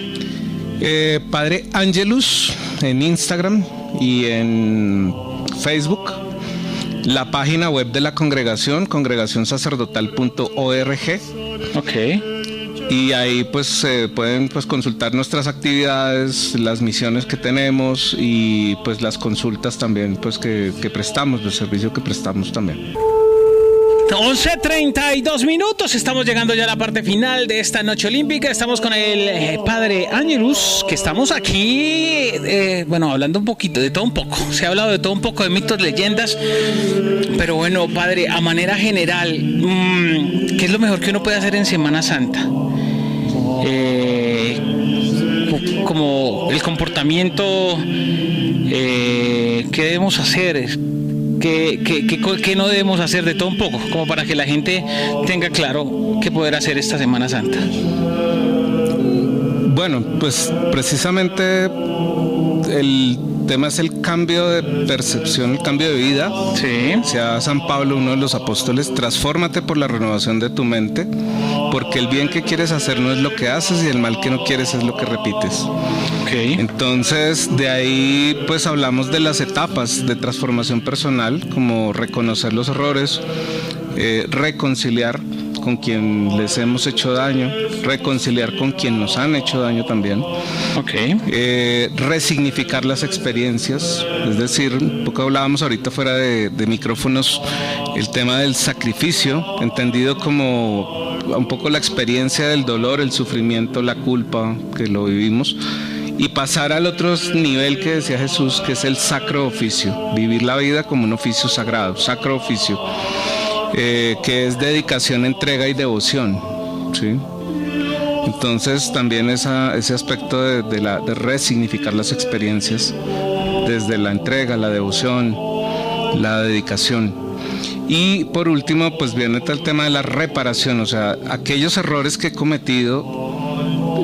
Padre Ángelus en Instagram y en Facebook, la página web de la congregación, congregacionsacerdotal.org. Ok. Y ahí pues pueden pues consultar nuestras actividades, las misiones que tenemos y pues las consultas también pues que prestamos, el servicio que prestamos también. 11:32 minutos, estamos llegando ya a la parte final de esta noche olímpica. Estamos con el Padre Ángelus, que estamos aquí, hablando un poquito, de todo un poco. Se ha hablado de todo un poco, de mitos, leyendas, pero bueno, Padre, a manera general, ¿qué es lo mejor que uno puede hacer en Semana Santa? Como el comportamiento, ¿qué debemos hacer? ¿Qué no debemos hacer? De todo un poco, como para que la gente tenga claro qué poder hacer esta Semana Santa. Bueno, pues precisamente el tema es el cambio de percepción, el cambio de vida. Sí. Sea San Pablo, uno de los apóstoles, transfórmate por la renovación de tu mente, porque el bien que quieres hacer no es lo que haces y el mal que no quieres es lo que repites. Okay. Entonces, de ahí pues hablamos de las etapas de transformación personal, como reconocer los errores, reconciliar con quien les hemos hecho daño, reconciliar con quien nos han hecho daño también. Okay. Resignificar las experiencias, es decir, un poco hablábamos ahorita fuera de micrófonos, el tema del sacrificio, entendido como un poco la experiencia del dolor, el sufrimiento, la culpa que lo vivimos, y pasar al otro nivel que decía Jesús, que es el sacro oficio, vivir la vida como un oficio sagrado, sacro oficio. Que es dedicación, entrega y devoción, ¿sí? Entonces también ese aspecto de resignificar las experiencias desde la entrega, la devoción, la dedicación. Y por último pues viene el tema de la reparación, o sea, aquellos errores que he cometido,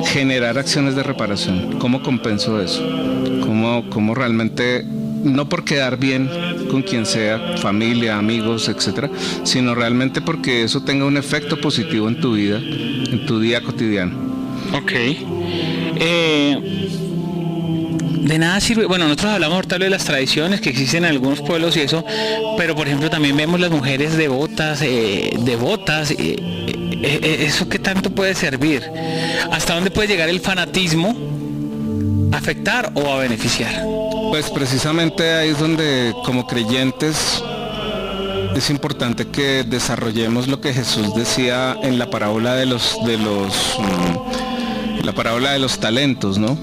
generar acciones de reparación. ¿Cómo compenso eso? ¿Cómo realmente, no por quedar bien con quien sea, familia, amigos, etcétera, sino realmente porque eso tenga un efecto positivo en tu vida, en tu día cotidiano? Ok. De nada sirve, bueno, nosotros hablamos ahorita de las tradiciones que existen en algunos pueblos y eso, pero por ejemplo también vemos las mujeres devotas, ¿eso qué tanto puede servir? ¿Hasta dónde puede llegar el fanatismo a afectar o a beneficiar? Pues precisamente ahí es donde como creyentes es importante que desarrollemos lo que Jesús decía en la parábola de los talentos, ¿no?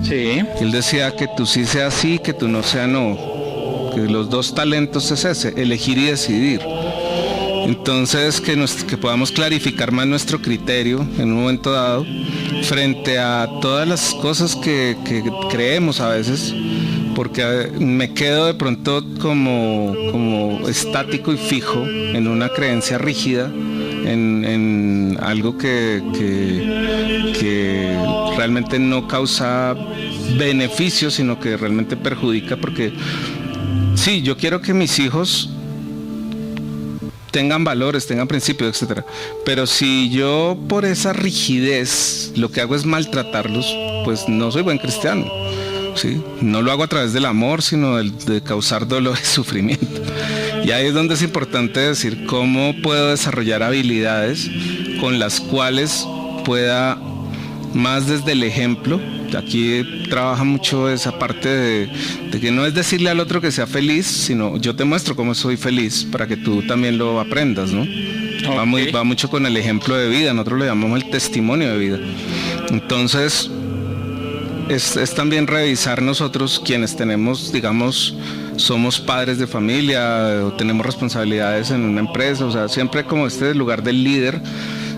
Sí. Él decía que tú sí sea sí, que tú no sea no. Que los 2 talentos es ese, elegir y decidir. Entonces, que podamos clarificar más nuestro criterio en un momento dado frente a todas las cosas que creemos a veces, porque me quedo de pronto como estático y fijo en una creencia rígida, en algo que realmente no causa beneficio, sino que realmente perjudica, porque sí, yo quiero que mis hijos tengan valores, tengan principios, etcétera. Pero si yo por esa rigidez lo que hago es maltratarlos, pues no soy buen cristiano. ¿Sí? No lo hago a través del amor, sino de causar dolor y sufrimiento. Y ahí es donde es importante decir cómo puedo desarrollar habilidades con las cuales pueda, más desde el ejemplo. Aquí trabaja mucho esa parte de que no es decirle al otro que sea feliz, sino yo te muestro cómo soy feliz para que tú también lo aprendas, ¿no? Okay. Va mucho con el ejemplo de vida, nosotros le llamamos el testimonio de vida. Entonces, es también revisar nosotros quienes tenemos, digamos, somos padres de familia o tenemos responsabilidades en una empresa, o sea, siempre como este lugar del líder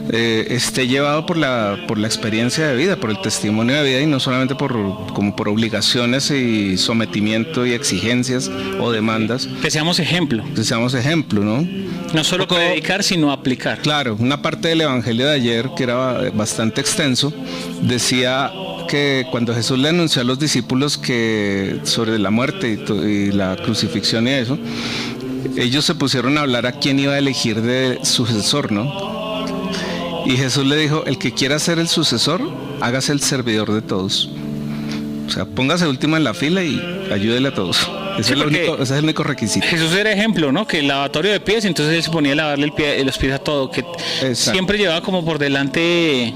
esté llevado por la experiencia de vida, por el testimonio de vida, y no solamente por obligaciones y sometimiento y exigencias o demandas. Que seamos ejemplo. Que seamos ejemplo, ¿no? No solo predicar, sino aplicar. Claro, una parte del evangelio de ayer, que era bastante extenso, decía que cuando Jesús le anunció a los discípulos que sobre la muerte y la crucifixión y eso, ellos se pusieron a hablar a quién iba a elegir de sucesor, ¿no? Y Jesús le dijo, el que quiera ser el sucesor, hágase el servidor de todos. O sea, póngase último en la fila y ayúdele a todos. Ese es el único requisito. Jesús era ejemplo, ¿no? Que el lavatorio de pies, entonces él se ponía a lavarle los pies a todo, que siempre llevaba como por delante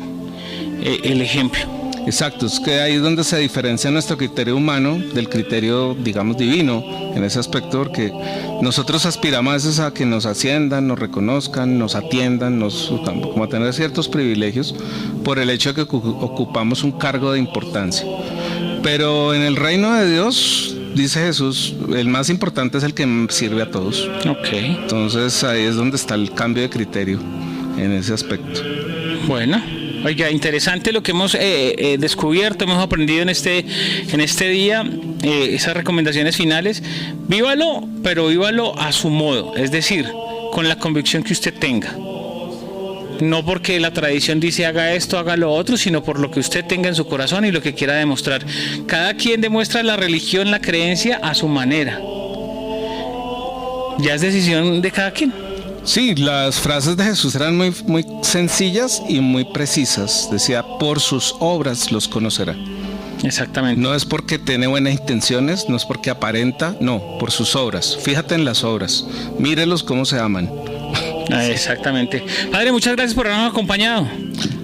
el ejemplo. Exacto, es que ahí es donde se diferencia nuestro criterio humano del criterio, digamos, divino, en ese aspecto, porque nosotros aspiramos a veces a que nos asciendan, nos reconozcan, nos atiendan, como a tener ciertos privilegios por el hecho de que ocupamos un cargo de importancia. Pero en el reino de Dios, dice Jesús, el más importante es el que sirve a todos. Okay. Entonces ahí es donde está el cambio de criterio en ese aspecto. Bueno. Oiga, interesante lo que hemos descubierto, hemos aprendido en este día, esas recomendaciones finales. Vívalo, pero vívalo a su modo, es decir, con la convicción que usted tenga. No porque la tradición dice haga esto, haga lo otro, sino por lo que usted tenga en su corazón y lo que quiera demostrar. Cada quien demuestra la religión, la creencia a su manera. Ya es decisión de cada quien. Sí, las frases de Jesús eran muy, muy sencillas y muy precisas. Decía, por sus obras los conocerá. Exactamente. No es porque tiene buenas intenciones, no es porque aparenta, no, por sus obras. Fíjate en las obras, mírelos cómo se aman. Exactamente. Padre, muchas gracias por habernos acompañado.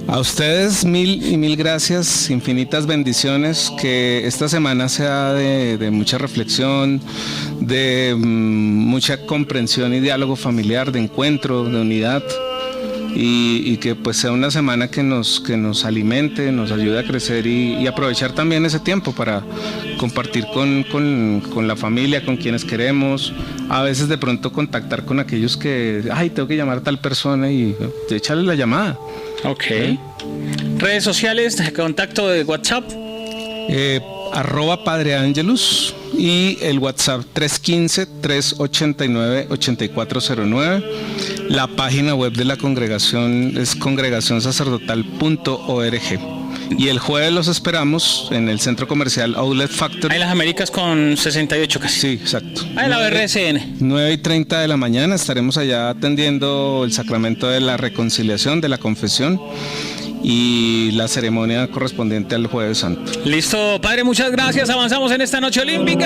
A ustedes mil gracias, infinitas bendiciones, que esta semana sea de mucha reflexión, de mucha comprensión y diálogo familiar, de encuentro, de unidad, y que pues sea una semana que nos alimente, nos ayude a crecer y aprovechar también ese tiempo para compartir con la familia, con quienes queremos, a veces de pronto contactar con aquellos que, tengo que llamar a tal persona y echarle la llamada. Ok. Redes sociales, contacto de WhatsApp. @Padre Angelus y el WhatsApp 315-389-8409. La página web de la congregación es congregacionsacerdotal.org. Y el jueves los esperamos en el Centro Comercial Outlet Factory. Ahí en las Américas con 68 casi. Sí, exacto. Ahí en la BRSN. 9:30 de la mañana estaremos allá atendiendo el sacramento de la reconciliación, de la confesión y la ceremonia correspondiente al Jueves Santo. Listo, Padre, muchas gracias. Avanzamos en esta noche olímpica.